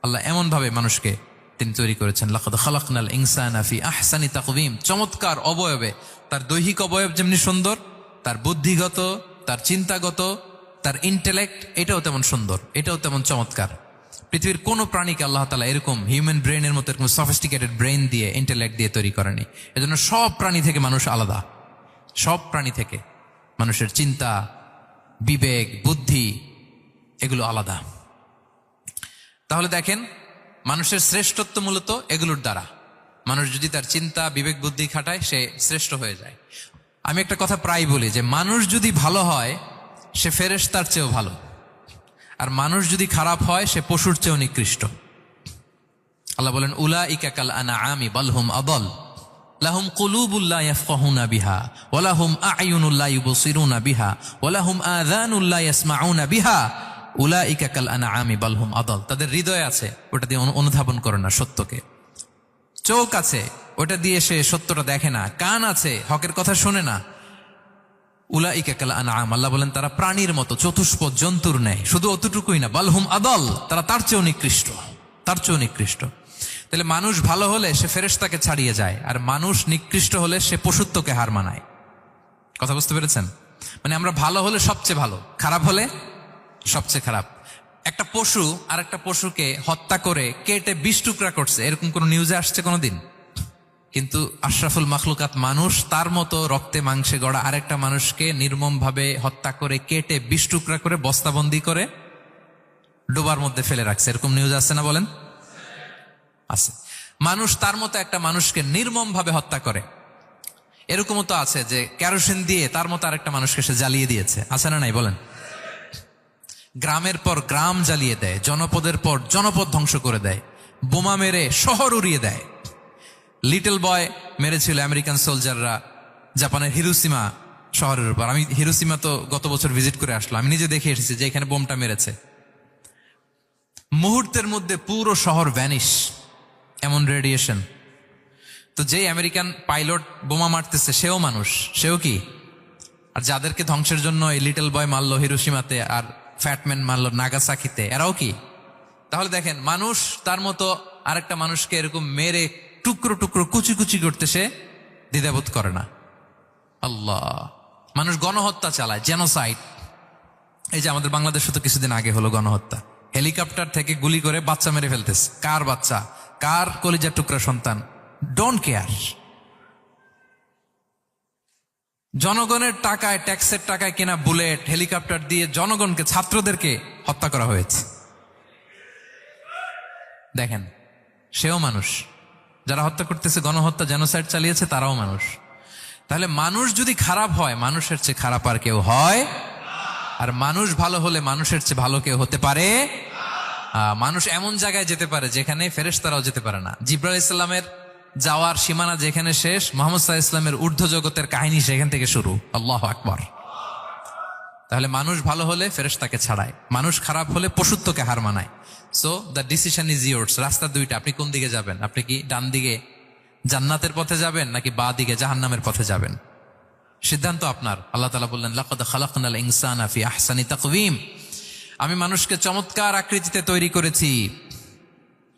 আল্লাহ এমন ভাবে মানুষকে তিনি তৈরি করেছেন। লাকাদ খালাকনাল ইনসানা ফি আহসানি তাকওয়িম। চমৎকার অবয়বে, তার দৈহিক অবয়ব যেমনি সুন্দর, তার বুদ্ধিগত, তার চিন্তাগত, তার ইন্টেলেক্ট, এটাও তেমন সুন্দর, এটাও তেমন চমৎকার। পৃথিবীর কোন প্রাণীকে আল্লাহ তাআলা এরকম হিউম্যান ব্রেনের মতো এরকম সফিস্টিকেটেড ব্রেন দিয়ে, ইন্টেলেক্ট দিয়ে তৈরি করেনি। এজন্য সব প্রাণী থেকে মানুষ আলাদা। সব প্রাণী থেকে মানুষের চিন্তা, বিবেক, বুদ্ধি এগুলো আলাদা। তাহলে দেখেন, মানুষের শ্রেষ্ঠত্ব মূলত এগুলোর দ্বারা। মানুষ যদি তার চিন্তা, বিবেক, বুদ্ধি খাটায়, সে শ্রেষ্ঠ হয়ে যায়। আমি একটা কথা প্রায় বলি যে মানুষ যদি ভালো হয় সে ফেরেশতার চেয়েও ভালো, আর মানুষ যদি খারাপ হয় সে পশুর চেয়েও নিকৃষ্ট। আল্লাহ বলেন উলাইকা কাল আনআমি বাল হুম আদাল লাহুম কুলুবুল লা ইয়াফকাহুনা বিহা ওয়া লাহুম আ'য়ুনুল লা ইউবসিরুনা বিহা ওয়া লাহুম আযানুল লা ইয়াসমাউনা বিহা উলাইকা কাল আনআমি বাল হুম আদাল। তাদের হৃদয় আছে, ওটা দিয়ে অনুধাবন করে না সত্যকে। চোখ আছে, ওটা দিয়ে সে সত্যটা দেখে না। কান আছে, হকের কথা শোনে না। উলাইকা কাল আনআম, আল্লাহ বলেন তারা প্রাণীর মতো, চতুষ্পদ জন্তুর ন্যায়। শুধু অতটুকুই না, বাল হুম আদাল, তারা তার চেয়েও নিকৃষ্ট, তার চেয়েও নিকৃষ্ট। তাহলে মানুষ ভালো হলে সে ফেরেশতাকে ছাড়িয়ে যায়, আর মানুষ নিকৃষ্ট হলে সে পশুত্বকে হার মানায়। কথা বুঝতে পেরেছেন? মানে আমরা ভালো হলে সবচেয়ে ভালো, খারাপ হলে সবচেয়ে খারাপ। একটা পশু আর একটা পশুকে হত্যা করে কেটে 20 টুকরা করছে, এরকম কোন নিউজে আসছে কোনোদিন? কিন্তু আশরাফুল মাখলুকাত মানুষ তার মতো রক্তে মাংসে গড়া আরেকটা মানুষকে নির্মম ভাবে হত্যা করে কেটে 20 টুকরা করে বস্তাবন্দি করে ডোবার মধ্যে ফেলে রাখছে, এরকম নিউজ আছে না বলেন? আছে। মানুষ তার মতো একটা মানুষকে নির্মম ভাবে হত্যা করে। এরকমও তো আছে যে কেরোসিন দিয়ে তার মতো আরেকটা মানুষকে সে জ্বালিয়ে দিয়েছে, আছে না নাই বলেন? গ্রামের পর গ্রাম জ্বালিয়ে দেয়, জনপদের পর জনপদ ধ্বংস করে দেয়, বোমা মেরে শহর উড়িয়ে দেয়। লিটল বয় মেরেছিল আমেরিকান সোলজাররা জাপানের হিরোশিমা শহরের উপর। আমি হিরোশিমা তো গত বছর ভিজিট করে আসলাম, আমি নিজে দেখে এসেছি যে এখানে বোমটা মেরেছে। মুহূর্তের মধ্যে পুরো শহর ভ্যানিশ, এমন রেডিয়েশন। তো যেই আমেরিকান পাইলট বোমা মারতেছে সেও মানুষ, সেও কি? আর যাদেরকে ধ্বংসের জন্য এই লিটল বয় মারলো হিরোশিমাতে আর ফ্যাটম্যান মারলো নাগাসাকিতে, এরাও কি? তাহলে দেখেন, মানুষ তার মতো আরেকটা মানুষকে এরকম মেরে টুকরো টুকরো কুচি কুচি করতে সে দ্বিধাবোধ করে না। আল্লাহ, মানুষ গণহত্যা চালায়, জেনোসাইড। এই যে আমাদের বাংলাদেশে তো কিছুদিন আগে হলো গণহত্যা, হেলিকপ্টার থেকে গুলি করে বাচ্চা মেরে ফেলতেছে। কার বাচ্চা? কার কলিজার টুকরা সন্তান? Don't care. জনগণের টাকায়, ট্যাক্সের টাকায় কেনা বুলেট, হেলিকপ্টার দিয়ে জনগণকে, ছাত্রদেরকে হত্যা করা হয়েছে। দেখেন, সেও মানুষ। যারা হত্যা করতেছে, গণহত্যা, জেনোসাইড চালিয়েছে, তারাও মানুষ। তাহলে মানুষ যদি খারাপ হয়, মানুষের চেয়ে খারাপ আর কেউ হয়? আর মানুষ ভালো হলে মানুষের চেয়ে ভালো কেউ হতে পারে? মানুষ এমন জায়গায় যেতে পারে যেখানে ফেরেশতারাও যেতে পারে না। জিবরাইল ইসলামের যাওয়ার সীমানা যেখানে শেষ, মুহাম্মদ সাল্লাল্লাহু আলাইহি ওয়াসাল্লামের ঊর্ধ্ব জগতের কাহিনী সেখান থেকে শুরু। আল্লাহু আকবার। তাহলে মানুষ ভালো হলে ফেরেশতাকে ছাড়ায়, মানুষ খারাপ হলে পশুত্বকে হার মানায়। So the decision is yours. রাস্তা দুইটা, আপনি কোন দিকে যাবেন? আপনি কি ডান দিকে জান্নাতের পথে যাবেন নাকি বাঁ দিকে জাহান্নামের পথে যাবেন? সিদ্ধান্ত আপনার। আল্লাহ তাআলা বললেন, লাকাদ খালাকনাল ইনসানা ফি আহসানি তাকওয়িম। আমি মানুষকে চমৎকার আকৃতিতে তৈরি করেছি।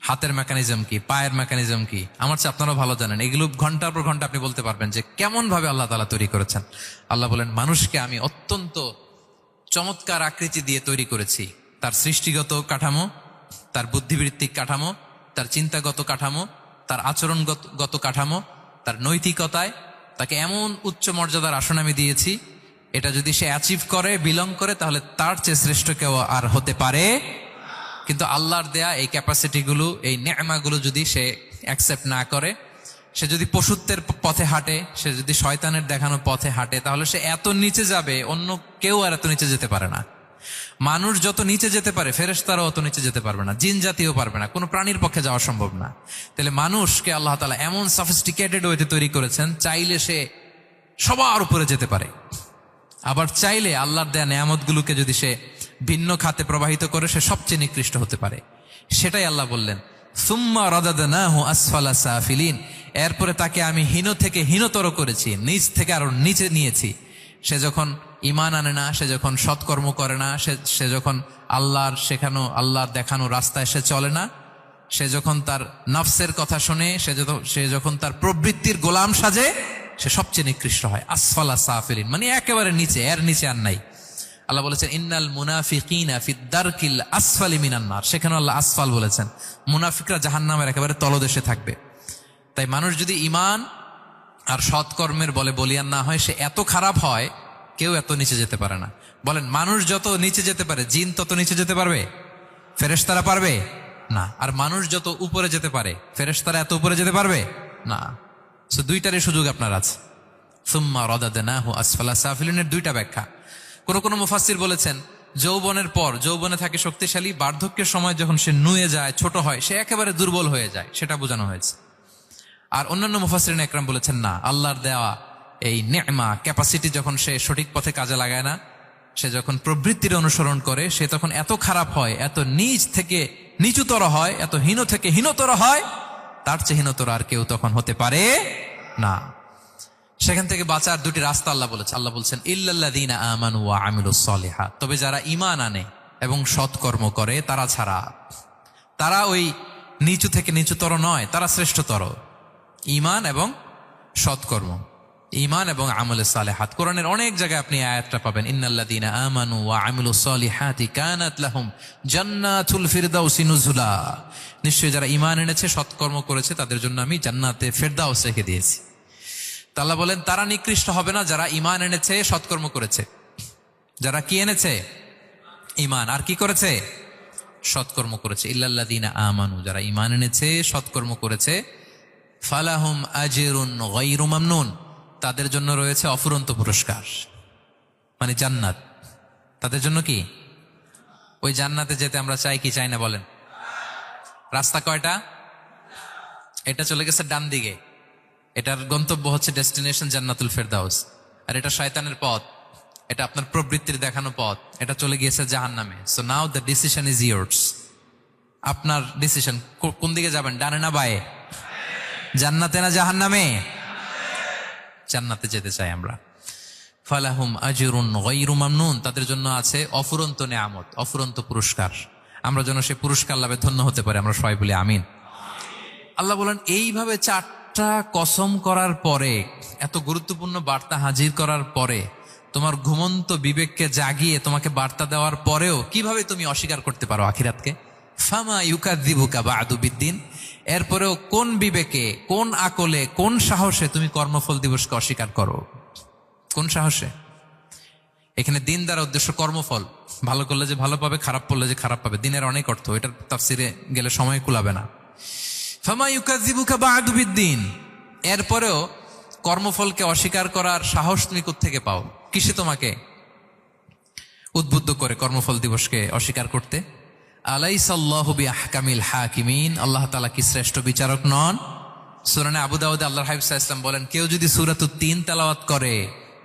হাতের মেকানিজম কি, পায়ের মেকানিজম কি, আমার চেয়ে আপনারাও ভালো জানেন। এগুলো ঘন্টার পর ঘন্টা আপনি বলতে পারবেন যে কেমন ভাবে আল্লাহ তাআলা তৈরি করেছেন। আল্লাহ বলেন, মানুষকে আমি অত্যন্ত চমৎকার আকৃতি দিয়ে তৈরি করেছি। তার সৃষ্টিগত কাঠামো, তার বুদ্ধিবৃত্তিক কাঠামো, তার চিন্তাগত কাঠামো, তার আচরণগত কাঠামো, তার নৈতিকতায় তাকে এমন উচ্চ মর্যাদার আসন আমি দিয়েছি, এটা যদি সে অ্যাচিভ করে, বিলং করে, তাহলে তার চেয়ে শ্রেষ্ঠ কেউ আর হতে পারে। কিন্তু আল্লাহর দেয়া এই ক্যাপাসিটিগুলো, এই নেয়ামাগুলো যদি সে অ্যাকসেপ্ট না করে, সে যদি পশুত্বের পথে হাঁটে, সে যদি শয়তানের দেখানো পথে হাঁটে, তাহলে সে এত নিচে যাবে, অন্য কেউ আর এত নিচে যেতে পারে না। মানুষ যত নিচে যেতে পারে, ফেরেশতারাও অত নিচে যেতে পারবে না, জিন জাতিও পারবে না, কোনো প্রাণীর পক্ষে যাওয়া সম্ভব না। তাহলে মানুষকে আল্লাহ তাআলা এমন সফিস্টিকেটেড ওয়েতে তৈরি করেছেন, চাইলে সে সবার উপরে যেতে পারে। আবার চাইলে আল্লাহর দেয়া নেয়ামতগুলোকে যদি সে ভিন্ন খাতে প্রবাহিত করে, সে সবচেয়ে নিকৃষ্ট হতে পারে। সেটাই আল্লাহ বললেন, সুম্মা রাদাদনাহু আসফালা সাফিলিন। এরপরে তাকে আমি হীন থেকে হীনতর করেছি, নিচ থেকে আরো নিচে নিয়েছি। সে যখন ঈমান আনে না, সে যখন সৎকর্ম করে না, সে যখন আল্লাহর শেখানো, আল্লাহর দেখানো রাস্তায় সে চলে না, সে যখন তার নফসের কথা শোনে, সে যখন তার প্রবৃত্তির গোলাম সাজে, সে সবচেয়ে নিকৃষ্ট হয়। আসফালা সাফিলিন মানে একেবারে নিচে, এর নিচে আর নাই। আল্লাহ বলেছেন, ইন্নাল মুনাফিকিনা ফিদ দারকিল আসফালি মিনান নার। সেখানে আল্লাহ আসফাল বলেছেন। মুনাফিকরা জাহান্নামের একেবারে তলদেশে থাকবে। তাই মানুষ যদি ঈমান আর সৎকর্মের বলে বলিয়ান না হয়, সে এত খারাপ হয়, কেউ এত নিচে যেতে পারে না। বলেন, মানুষ যত নিচে যেতে পারে, জিন তত নিচে যেতে পারবে? ফেরেশতারা পারবে না। আর মানুষ যত উপরে যেতে পারে, ফেরেশতারা এত উপরে যেতে পারবে না। সো দুইটারই সুযোগ আপনার আছে। সুম্মা রাদাদনাহু আসফালা সাফিলিনের দুইটা ব্যাখ্যা। কোন মুফাসসির বলেছেন, যৌবনের পর, যৌবনে থাকে শক্তিশালী, বার্ধক্যের সময় যখন সে নুয়ে যায়, ছোট হয়, সে একেবারে দুর্বল হয়ে যায়, সেটা বোঝানো হয়েছে। আর অন্যান্য মুফাসসিরিন একরাম বলেছেন, না, আল্লাহর দেওয়া এই নেয়মা, ক্যাপাসিটি যখন সে সঠিক পথে কাজে লাগায় না, সে যখন প্রবৃত্তির অনুসরণ করে, সে তখন এত খারাপ হয়, এত নিচ থেকে নিচুতর হয়, এত হীন থেকে হীনতর হয়, তার চেয়ে হীনতর আর কেউ তখন হতে পারে না। সেখান থেকে বাঁচার দুটি রাস্তা আল্লাহ বলেছে। আল্লাহ বলছেন, ইল্লাল্লাযীনা আমানু ওয়া আমিলুস সালিহাত। তবে যারা ঈমান আনে এবং সৎকর্ম করে তারা ছাড়া। তারা ওই নিচু থেকে নিচুতর নয়, তারা শ্রেষ্ঠতর। ঈমান এবং সৎকর্ম, ঈমান এবং আমলে সালেহাত। কোরআনের অনেক জায়গায় আপনি আয়াতটা পাবেন, ইন্নাল্লাযীনা আমানু ওয়া আমিলুস সালিহাতি কানাত লাহুম জান্নাতুল ফিরদাউসি নুজুলা। নিশ্চয়ই যারা ঈমান এনেছে, সৎকর্ম করেছে, তাদের জন্য আমি জান্নাতে ফেরদাউস রেখে দিয়েছি। আল্লাহ বলেন, তারা নিকৃষ্ট হবে না যারা ঈমান এনেছে, সৎকর্ম করেছে। যারা কি এনেছে? ঈমান। আর কি করেছে? সৎকর্ম করেছে। ইল্লাল্লাযীনা আমানু, যারা ঈমান এনেছে, সৎকর্ম করেছে, ফালাহুম আজরুন গায়রু মামনুন, তাদের জন্য রয়েছে অফুরন্ত পুরস্কার, মানে জান্নাত। তাদের জন্য কি? ওই জান্নাতে যেতে আমরা চাই কি চাই না বলেন? রাস্তা কয়টা? এটা চলে গেছে ডান দিকে, এটার গন্তব্য হচ্ছে ডেস্টিনেশন জান্নাতুল ফেরদাউস। আর এটা শয়তানের পথ, এটা আপনার প্রবৃত্তির দেখানো পথ, এটা চলে গিয়েছে জাহান্নামে। So now the decision is years. আপনার ডিসিশন, কোন দিকে যাবেন, ডানে না বায়ে, জান্নাতে না জাহান্নামে? জান্নাতে যেতে চাই আমরা। ফালাহুম আজরুন গায়রু মামনুন, তাদের জন্য আছে অফুরন্ত নেয়ামত, অফুরন্ত পুরস্কার। আমরা যেন সে পুরস্কার লাভে ধন্য হতে পারি, আমরা সবাই বলি আমিন। আল্লাহ বলেন এইভাবে 4টা কসম করার পরে, এত গুরুত্বপূর্ণ বার্তা হাজির করার পরে, তোমার ঘুমন্ত বিবেককে জাগিয়ে তোমাকে বার্তা দেওয়ার পরেও কিভাবে তুমি অস্বীকার করতে পারো আখিরাতকে? ফামা ইউকাযযিবুকা বা'দু বিদ্দিন, এরপরেও কোন বিবেকে, কোন আকলে, কোন সাহসে তুমি কর্মফল দিবসকে অস্বীকার করো? কোন সাহসে? এখানে দিন দ্বারা উদ্দেশ্য কর্মফল, ভালো করলে যে ভালো পাবে, খারাপ করলে যে খারাপ পাবে। দিনের অনেক অর্থ, এটার তাফসিরে গেলে সময় কুলাবে না। ফামা ইউকাযযিবুকা বা'দু বিদ্দিন, এরপরেও কর্মফলকে অস্বীকার করার সাহস তুমি কোত্থেকে পাও? কিসে তোমাকে উদ্বুদ্ধ করে কর্মফল দিবসকে অস্বীকার করতে? আলাইসাল্লাহু বিআহকামিল হাকিমিন, আল্লাহ তাআলা কি শ্রেষ্ঠ বিচারক নন? সূরা আবু দাউদে আল্লাহর হাবিব সাল্লাল্লাহু আলাইহি ওয়াসাল্লাম বলেন, কেউ যদি সূরাতুত তিন তেলাওয়াত করে,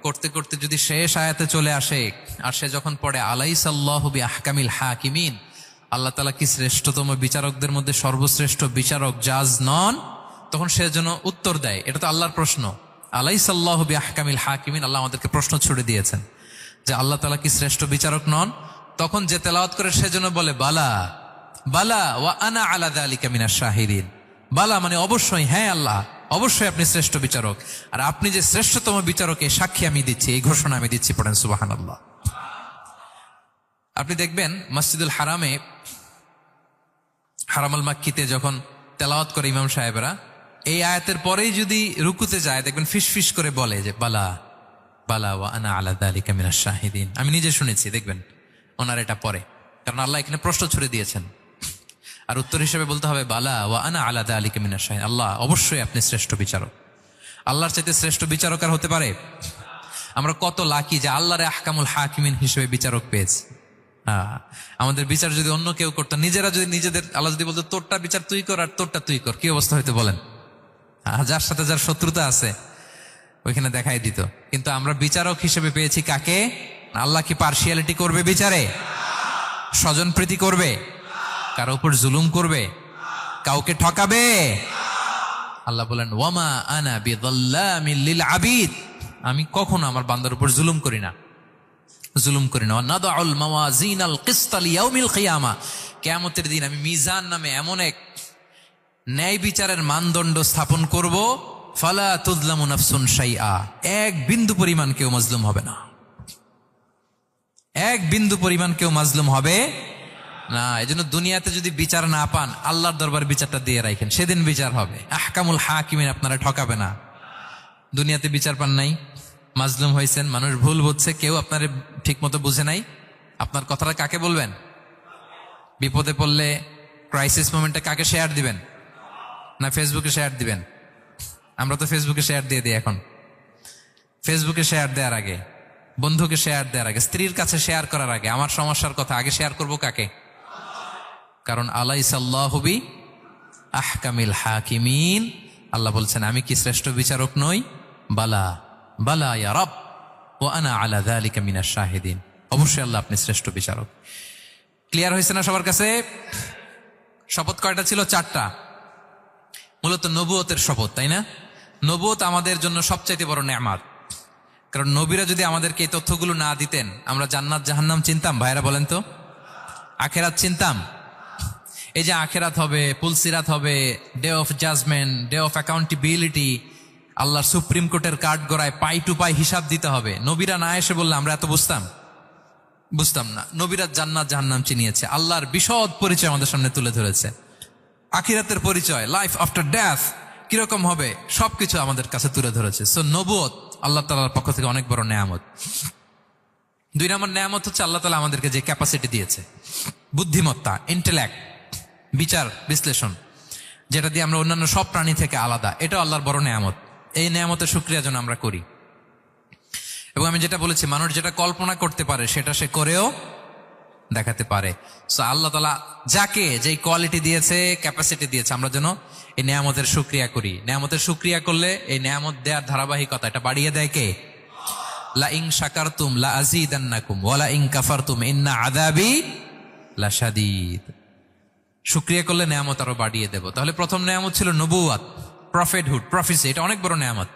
করতে করতে যদি শেষ আয়াতে চলে আসে, আর সে যখন পড়ে আলাইসাল্লাহু বিআহকামিল হাকিমিন, আল্লাহ তাআলা কি শ্রেষ্ঠতম বিচারকদের মধ্যে সর্বশ্রেষ্ঠ বিচারক জাজ নন, তখন সে যেন উত্তর দেয়, এটা তো আল্লাহর প্রশ্ন। আলাইসাল্লাহু বিআহকামিল হাকিমিন, আল্লাহ আমাদেরকে প্রশ্ন ছুড়ে দিয়েছেন যে আল্লাহ তাআলা কি শ্রেষ্ঠ বিচারক নন। তখন যে তেলাওয়াত করে সে যেন বলে বালা বালা ওয়া আনা আলা যালিকা মিনাশ শাহিদিন। বালা মানে অবশ্যই, হ্যাঁ আল্লাহ অবশ্যই আপনি শ্রেষ্ঠ বিচারক, আর আপনি যে শ্রেষ্ঠতম বিচারকে সাক্ষী আমি দিচ্ছি, এই ঘোষণা আমি দিচ্ছি। পড়েন সুবহানাল্লাহ। আপনি দেখবেন মসজিদুল হারামে, হারামুল মাক্কিতে যখন তেলাওয়াত করে ইমাম সাহেবরা, এই আয়াতের পরেই যদি রুকুতে যায় দেখবেন ফিস ফিস করে বলে যে বালা বালা ওয়া আনা আলা যালিকা মিনাশ শাহিদিন। আমি নিজে শুনেছি, দেখবেন ওনার এটা পরে, কারণ আল্লাহ এখানে প্রশ্ন ছুড়ে দিয়েছেন। আর উত্তর হিসেবে বলতে হবে বালা ওয়া আনা আলা যালিকা মিনাশ শাহিদিন, আল্লাহ অবশ্যই আপনি শ্রেষ্ঠ বিচারক। আল্লাহর চাইতে শ্রেষ্ঠ বিচারক আর হতে পারে? আমরা কত লাকি যে আল্লাহর আহকামুল হাকিমিন হিসেবে বিচারক পেয়েছি। আমাদের বিচার যদি অন্য কেউ করতো, নিজেরা যদি নিজেদের, আল্লাহ যদি বলতো তোরটা বিচার তুই কর আর তোরটা তুই কর, কি অবস্থা হইতো বলেন? যার সাথে যার শত্রুতা আছে ওইখানে দেখাই দিত। কিন্তু আমরা বিচারক হিসেবে পেয়েছি কাকে? আল্লাহ কি পার্সিয়ালিটি করবে বিচারে? স্বজনপ্রীতি করবে? কারো উপর জুলুম করবে? কাউকে ঠকাবে? আল্লাহ বলেন ওয়ামা আনা বিযাল্লামিল লিল আবিদ, আমি কখনো আমার বান্দার উপর জুলুম করি না, জুলুম করি না। নাদাউল মাওয়াজিনাল কিসতা লিয়াউমিল কিয়ামা, কিয়ামতের দিন আমি মিজান নামে এমন এক ন্যায় বিচারের মানদণ্ড স্থাপন করব, ফালা তুযলামু নাফসুন শাইআ, এক বিন্দু পরিমাণ কেউ মাজলুম হবে না, এক বিন্দু পরিমাণ কেউ মাজলুম হবে না। এজন্য দুনিয়াতে যদি বিচার না পান, আল্লাহর দরবার বিচারটা দিয়ে রাখেন, সেদিন বিচার হবে। আহকামুল হাকিমিন আপনারা ঠকাবে না। দুনিয়াতে বিচার পান নাই, মাজলুম হয়েছেন, মানুষ ভুল বুঝছে, কেউ আপনারে ঠিক মতো বুঝে নাই, আপনার কথাটা কাকে বলবেন? বিপদে পড়লে ক্রাইসিস মোমেন্টে কাকে শেয়ার দিবেন? না ফেসবুকে শেয়ার দিবেন? আমরা তো ফেসবুকে শেয়ার দিয়ে দিই এখন। ফেসবুকে শেয়ার দেওয়ার আগে, বন্ধুকে শেয়ার দেওয়ার আগে, স্ত্রীর কাছে শেয়ার করার আগে আমার সমস্যার কথা আগে শেয়ার করব কাকে? কারণ আলাইসাল্লাহু বি আহকামিল হাকিমিন, আল্লাহ বলছেন আমি কি শ্রেষ্ঠ বিচারক নই? বালা বালা ইয়া রব ওয়া আনা আলা যালিকা মিনাশ শাহিদিন, অবশ্যই আল্লাহ আপনি শ্রেষ্ঠ বিচারক। ক্লিয়ার হয়েছে না সবার কাছে? শপথ কয়টা ছিল? 4টা। মূলত নবুয়তের শপথ, তাই না? নবুয়ত আমাদের জন্য সবচাইতে বড় নেয়ামত। কারণ নবীরা যদি আমাদেরকে এই তথ্যগুলো না দিতেন, আমরা জান্নাত জাহান্নাম চিনতাম? ভাইরা বলেন তো, আখেরাত চিনতাম? এই যে আখেরাত হবে, পুলসিরাত হবে, day of judgement, day of accountability, আল্লাহর সুপ্রিম কোর্টের কাঠ গড়ায় পাই টু পাই হিসাব দিতে হবে, নবীরা না এসে বললে আমরা এত বুঝতাম না। নবীরা জান্নাত জাহান্নাম চিনিয়েছে, আল্লাহর বিশদ পরিচয় আমাদের সামনে তুলে ধরেছে, আখিরাতের পরিচয়, লাইফ আফটার ডেথ কিরকম হবে, সবকিছু আমাদের কাছে তুলে ধরেছে। সো নবুয়ত আল্লাহ তাআলার পক্ষ থেকে অনেক বড় নেয়ামত। 2 নম্বর নেয়ামত হচ্ছে আল্লাহ তাআলা আমাদেরকে যে ক্যাপাসিটি দিয়েছে, বুদ্ধিমত্তা, ইন্টেলেক্ট, বিচার বিশ্লেষণ, যেটা দিয়ে আমরা অন্যান্য সব প্রাণী থেকে আলাদা, এটা আল্লাহর বড় নেয়ামত। এই নেয়ামতের শুকরিয়া যেন আমরা করি। এবং আমি যেটা বলেছি, মানুষ যেটা কল্পনা করতে পারে সেটা সে করেও দেখাতে পারে। সো আল্লাহ তাআলা যাকে যেই কোয়ালিটি দিয়েছে, ক্যাপাসিটি দিয়েছে, আমরা যেন এই নেয়ামতের শুকরিয়া করি। নেয়ামতের শুকরিয়া করলে এই নেয়ামত দেওয়ার ধারাবাহিকতা এটা বাড়িয়ে দেয় কে? লা ইন শাকারতুম লা আযীদান্নাকুম ওয়া লা ইন কাফারতুম ইন্না আযাবি লাশাদীদ। শুকরিয়া করলে নেয়ামত আরো বাড়িয়ে দেব। তাহলে প্রথম নেয়ামত ছিল নবুয়াত, প্রফেটহুড, প্রফেসি। এটা অনেক বড় নেয়ামত।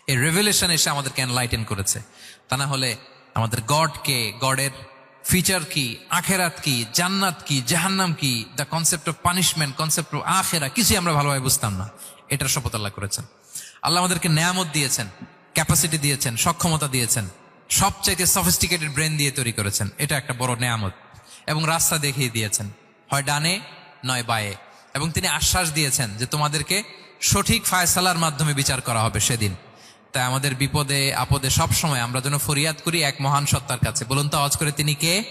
এই রেভেলেশন এসে আমাদেরকে এনলাইটেন করেছে। তা না হলে আমাদের গডকে, গডের ফিচার কি, আখেরাত কি, জান্নাত কি, জাহান্নাম কি, the concept of punishment, concept of আখেরা, কিছুই আমরা ভালোভাবে বুঝতাম না। এটার শপথ আল্লাহ করেছেন। আল্লাহ আমাদেরকে নেয়ামত দিয়েছেন, ক্যাপাসিটি দিয়েছেন, সক্ষমতা দিয়েছেন, সবচাইতে সফিস্টিকেটেড ব্রেন দিয়ে তৈরি করেছেন। এটা একটা বড় নেয়ামত। এবং রাস্তা দেখিয়ে দিয়েছেন, হয় ডানে নয় বায়ে। এবং তিনি আশ্বাস দিয়েছেন যে তোমাদেরকে সঠিক ফায়সালার মাধ্যমে বিচার করা হবে সেদিন। তাই আমাদের বিপদে আপদে সব সময় আমরা যেন ফরিয়াদ করি এক মহান সত্তার কাছে। বলুন তো আওয়াজ করে, তিনি কে?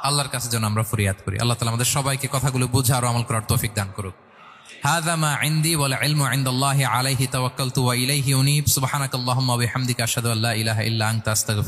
আল্লাহর কাছে যেন আমরা ফরিয়াদ করি। আল্লাহ তাআলা আমাদের সবাইকে কথাগুলো বুঝে আর আমল করার তৌফিক দান করুক। হাযা মা ইনদি ওয়াল ইলমু ইনদাল্লাহি আলাইহি তাওয়াক্কালতু ওয়া ইলাইহি উনীব। সুবহানাকাল্লাহুম্মা ওয়া বিহামদিকা আশহাদু আল্লা ইলাহা ইল্লা আনতা আস্তাগফিরুকা